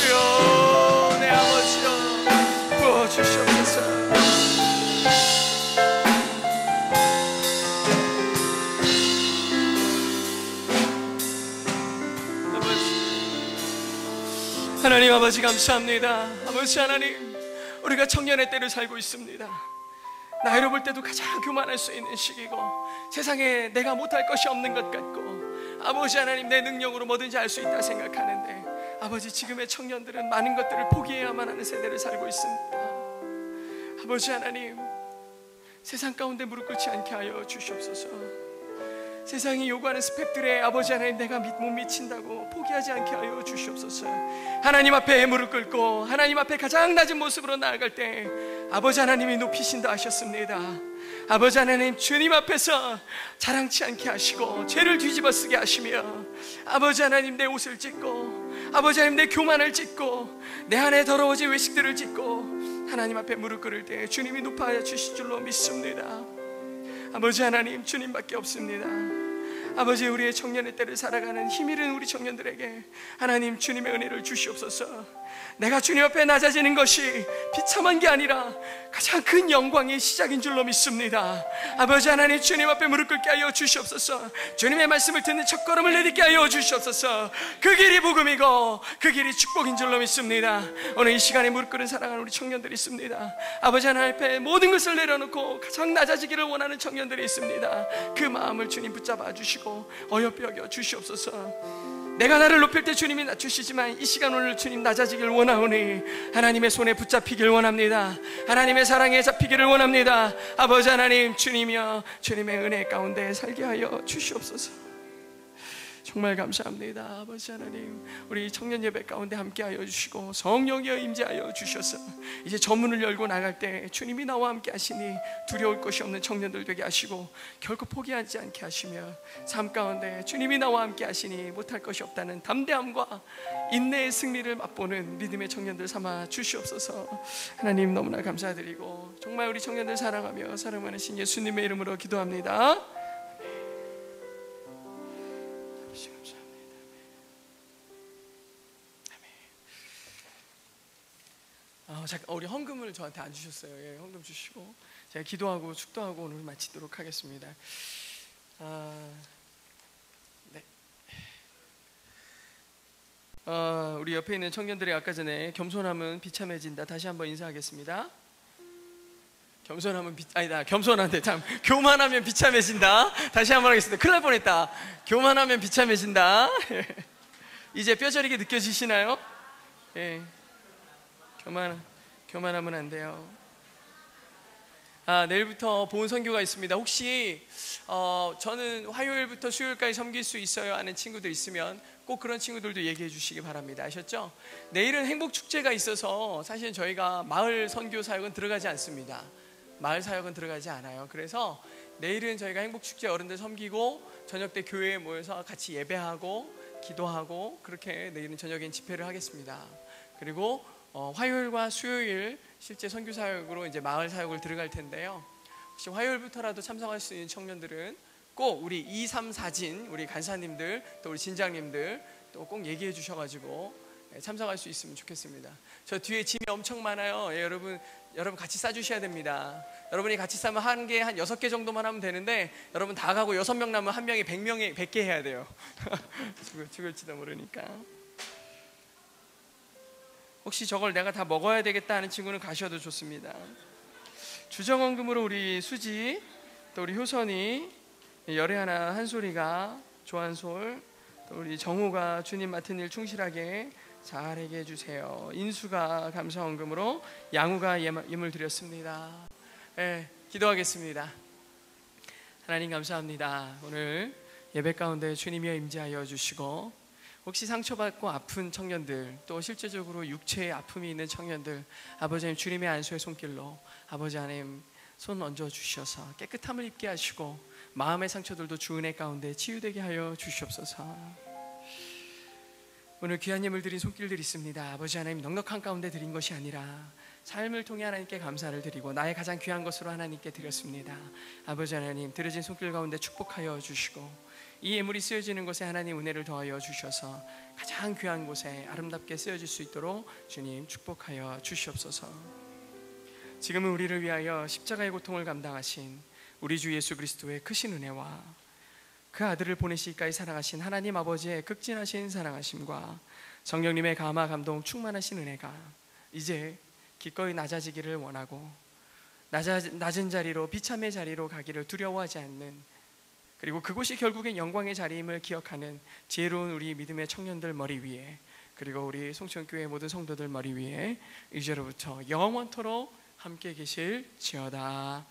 S5: 주여 내 아버지여 부어주시옵소서. 하나님 아버지 감사합니다. 아버지 하나님, 우리가 청년의 때를 살고 있습니다. 나이로 볼 때도 가장 교만할 수 있는 시기고 세상에 내가 못할 것이 없는 것 같고 아버지 하나님 내 능력으로 뭐든지 할 수 있다 생각하는데 아버지 지금의 청년들은 많은 것들을 포기해야만 하는 세대를 살고 있습니다. 아버지 하나님, 세상 가운데 무릎 꿇지 않게 하여 주시옵소서. 세상이 요구하는 스펙들에 아버지 하나님 내가 못 미친다고 포기하지 않게 하여 주시옵소서. 하나님 앞에 무릎 꿇고 하나님 앞에 가장 낮은 모습으로 나아갈 때 아버지 하나님이 높이신다 하셨습니다. 아버지 하나님 주님 앞에서 자랑치 않게 하시고 죄를 뒤집어 쓰게 하시며 아버지 하나님 내 옷을 찢고 아버지 하나님 내 교만을 찢고 내 안에 더러워진 외식들을 찢고 하나님 앞에 무릎 꿇을 때 주님이 높아 주실 줄로 믿습니다. 아버지 하나님 주님밖에 없습니다. 아버지 우리의 청년의 때를 살아가는 힘 잃은 우리 청년들에게 하나님 주님의 은혜를 주시옵소서. 내가 주님 앞에 낮아지는 것이 비참한 게 아니라 가장 큰 영광의 시작인 줄로 믿습니다. 아버지 하나님, 주님 앞에 무릎 꿇게 하여 주시옵소서. 주님의 말씀을 듣는 첫걸음을 내딛게 하여 주시옵소서. 그 길이 복음이고 그 길이 축복인 줄로 믿습니다. 오늘 이 시간에 무릎 꿇은 사랑하는 우리 청년들이 있습니다. 아버지 하나님 앞에 모든 것을 내려놓고 가장 낮아지기를 원하는 청년들이 있습니다. 그 마음을 주님 붙잡아 주시고 어여삐 여겨 주시옵소서. 내가 나를 높일 때 주님이 낮추시지만 이 시간 오늘 주님 낮아지길 원하오니 하나님의 손에 붙잡히길 원합니다. 하나님의 사랑에 잡히기를 원합니다. 아버지 하나님, 주님이여 주님의 은혜 가운데 살게 하여 주시옵소서. 정말 감사합니다. 아버지 하나님, 우리 청년 예배 가운데 함께하여 주시고 성령이여 임재하여 주셔서 이제 저문을 열고 나갈 때 주님이 나와 함께 하시니 두려울 것이 없는 청년들 되게 하시고 결코 포기하지 않게 하시며 삶 가운데 주님이 나와 함께 하시니 못할 것이 없다는 담대함과 인내의 승리를 맛보는 믿음의 청년들 삼아 주시옵소서. 하나님 너무나 감사드리고 정말 우리 청년들 사랑하며 사랑하는 신 예수님의 이름으로 기도합니다. 잠깐 우리 헌금을 저한테 안 주셨어요. 예, 헌금 주시고 제가 기도하고 축도하고 오늘 마치도록 하겠습니다. 네. 우리 옆에 있는 청년들이 아까 전에 겸손함은 비참해진다 다시 한번 인사하겠습니다. 겸손한데 참 교만하면 비참해진다 다시 한번 하겠습니다. 큰일 날 뻔했다. 교만하면 비참해진다. 이제 뼈저리게 느껴지시나요? 예. 교만하면 안 돼요. 내일부터 보은 선교가 있습니다. 혹시 저는 화요일부터 수요일까지 섬길 수 있어요 하는 친구들 있으면 꼭 그런 친구들도 얘기해 주시기 바랍니다. 아셨죠? 내일은 행복축제가 있어서 사실 저희가 마을 선교 사역은 들어가지 않습니다. 마을 사역은 들어가지 않아요. 그래서 내일은 저희가 행복축제 어른들 섬기고 저녁 때 교회에 모여서 같이 예배하고 기도하고 그렇게 내일은 저녁엔 집회를 하겠습니다. 그리고 화요일과 수요일 실제 선교 사역으로 이제 마을 사역을 들어갈 텐데요. 혹시 화요일부터라도 참석할 수 있는 청년들은 꼭 우리 2, 3, 4진 우리 간사님들 또 우리 진장님들 또 꼭 얘기해 주셔가지고 참석할 수 있으면 좋겠습니다. 저 뒤에 짐이 엄청 많아요. 예, 여러분 같이 싸주셔야 됩니다. 여러분이 같이 싸면 한 6개 정도만 하면 되는데 여러분 다 가고 6명 남으면 한 명이 100개 해야 돼요. 죽을지도 모르니까. 혹시 저걸 내가 다 먹어야 되겠다 하는 친구는 가셔도 좋습니다. 주정원금으로 우리 수지 또 우리 효선이 열애하나 한솔이가 조한솔 또 우리 정우가 주님 맡은 일 충실하게 잘하게 해주세요. 인수가 감사원금으로 양우가 예물 드렸습니다. 네, 기도하겠습니다. 하나님 감사합니다. 오늘 예배 가운데 주님이여 임재하여 주시고 혹시 상처받고 아픈 청년들 또 실제적으로 육체에 아픔이 있는 청년들 아버지 하나님 주님의 안수의 손길로 아버지 하나님 손 얹어 주셔서 깨끗함을 입게 하시고 마음의 상처들도 주 은혜 가운데 치유되게 하여 주시옵소서. 오늘 귀한 예물 드린 손길들이 있습니다. 아버지 하나님 넉넉한 가운데 드린 것이 아니라 삶을 통해 하나님께 감사를 드리고 나의 가장 귀한 것으로 하나님께 드렸습니다. 아버지 하나님 드려진 손길 가운데 축복하여 주시고 이 예물이 쓰여지는 곳에 하나님 은혜를 더하여 주셔서 가장 귀한 곳에 아름답게 쓰여질 수 있도록 주님 축복하여 주시옵소서. 지금은 우리를 위하여 십자가의 고통을 감당하신 우리 주 예수 그리스도의 크신 은혜와 그 아들을 보내시기까지 사랑하신 하나님 아버지의 극진하신 사랑하심과 성령님의 감화 감동 충만하신 은혜가 이제 기꺼이 낮아지기를 원하고 낮은 자리로 비참의 자리로 가기를 두려워하지 않는 그리고 그곳이 결국엔 영광의 자리임을 기억하는 지혜로운 우리 믿음의 청년들 머리 위에 그리고 우리 송천교회 모든 성도들 머리 위에 이제로부터 영원토록 함께 계실지어다.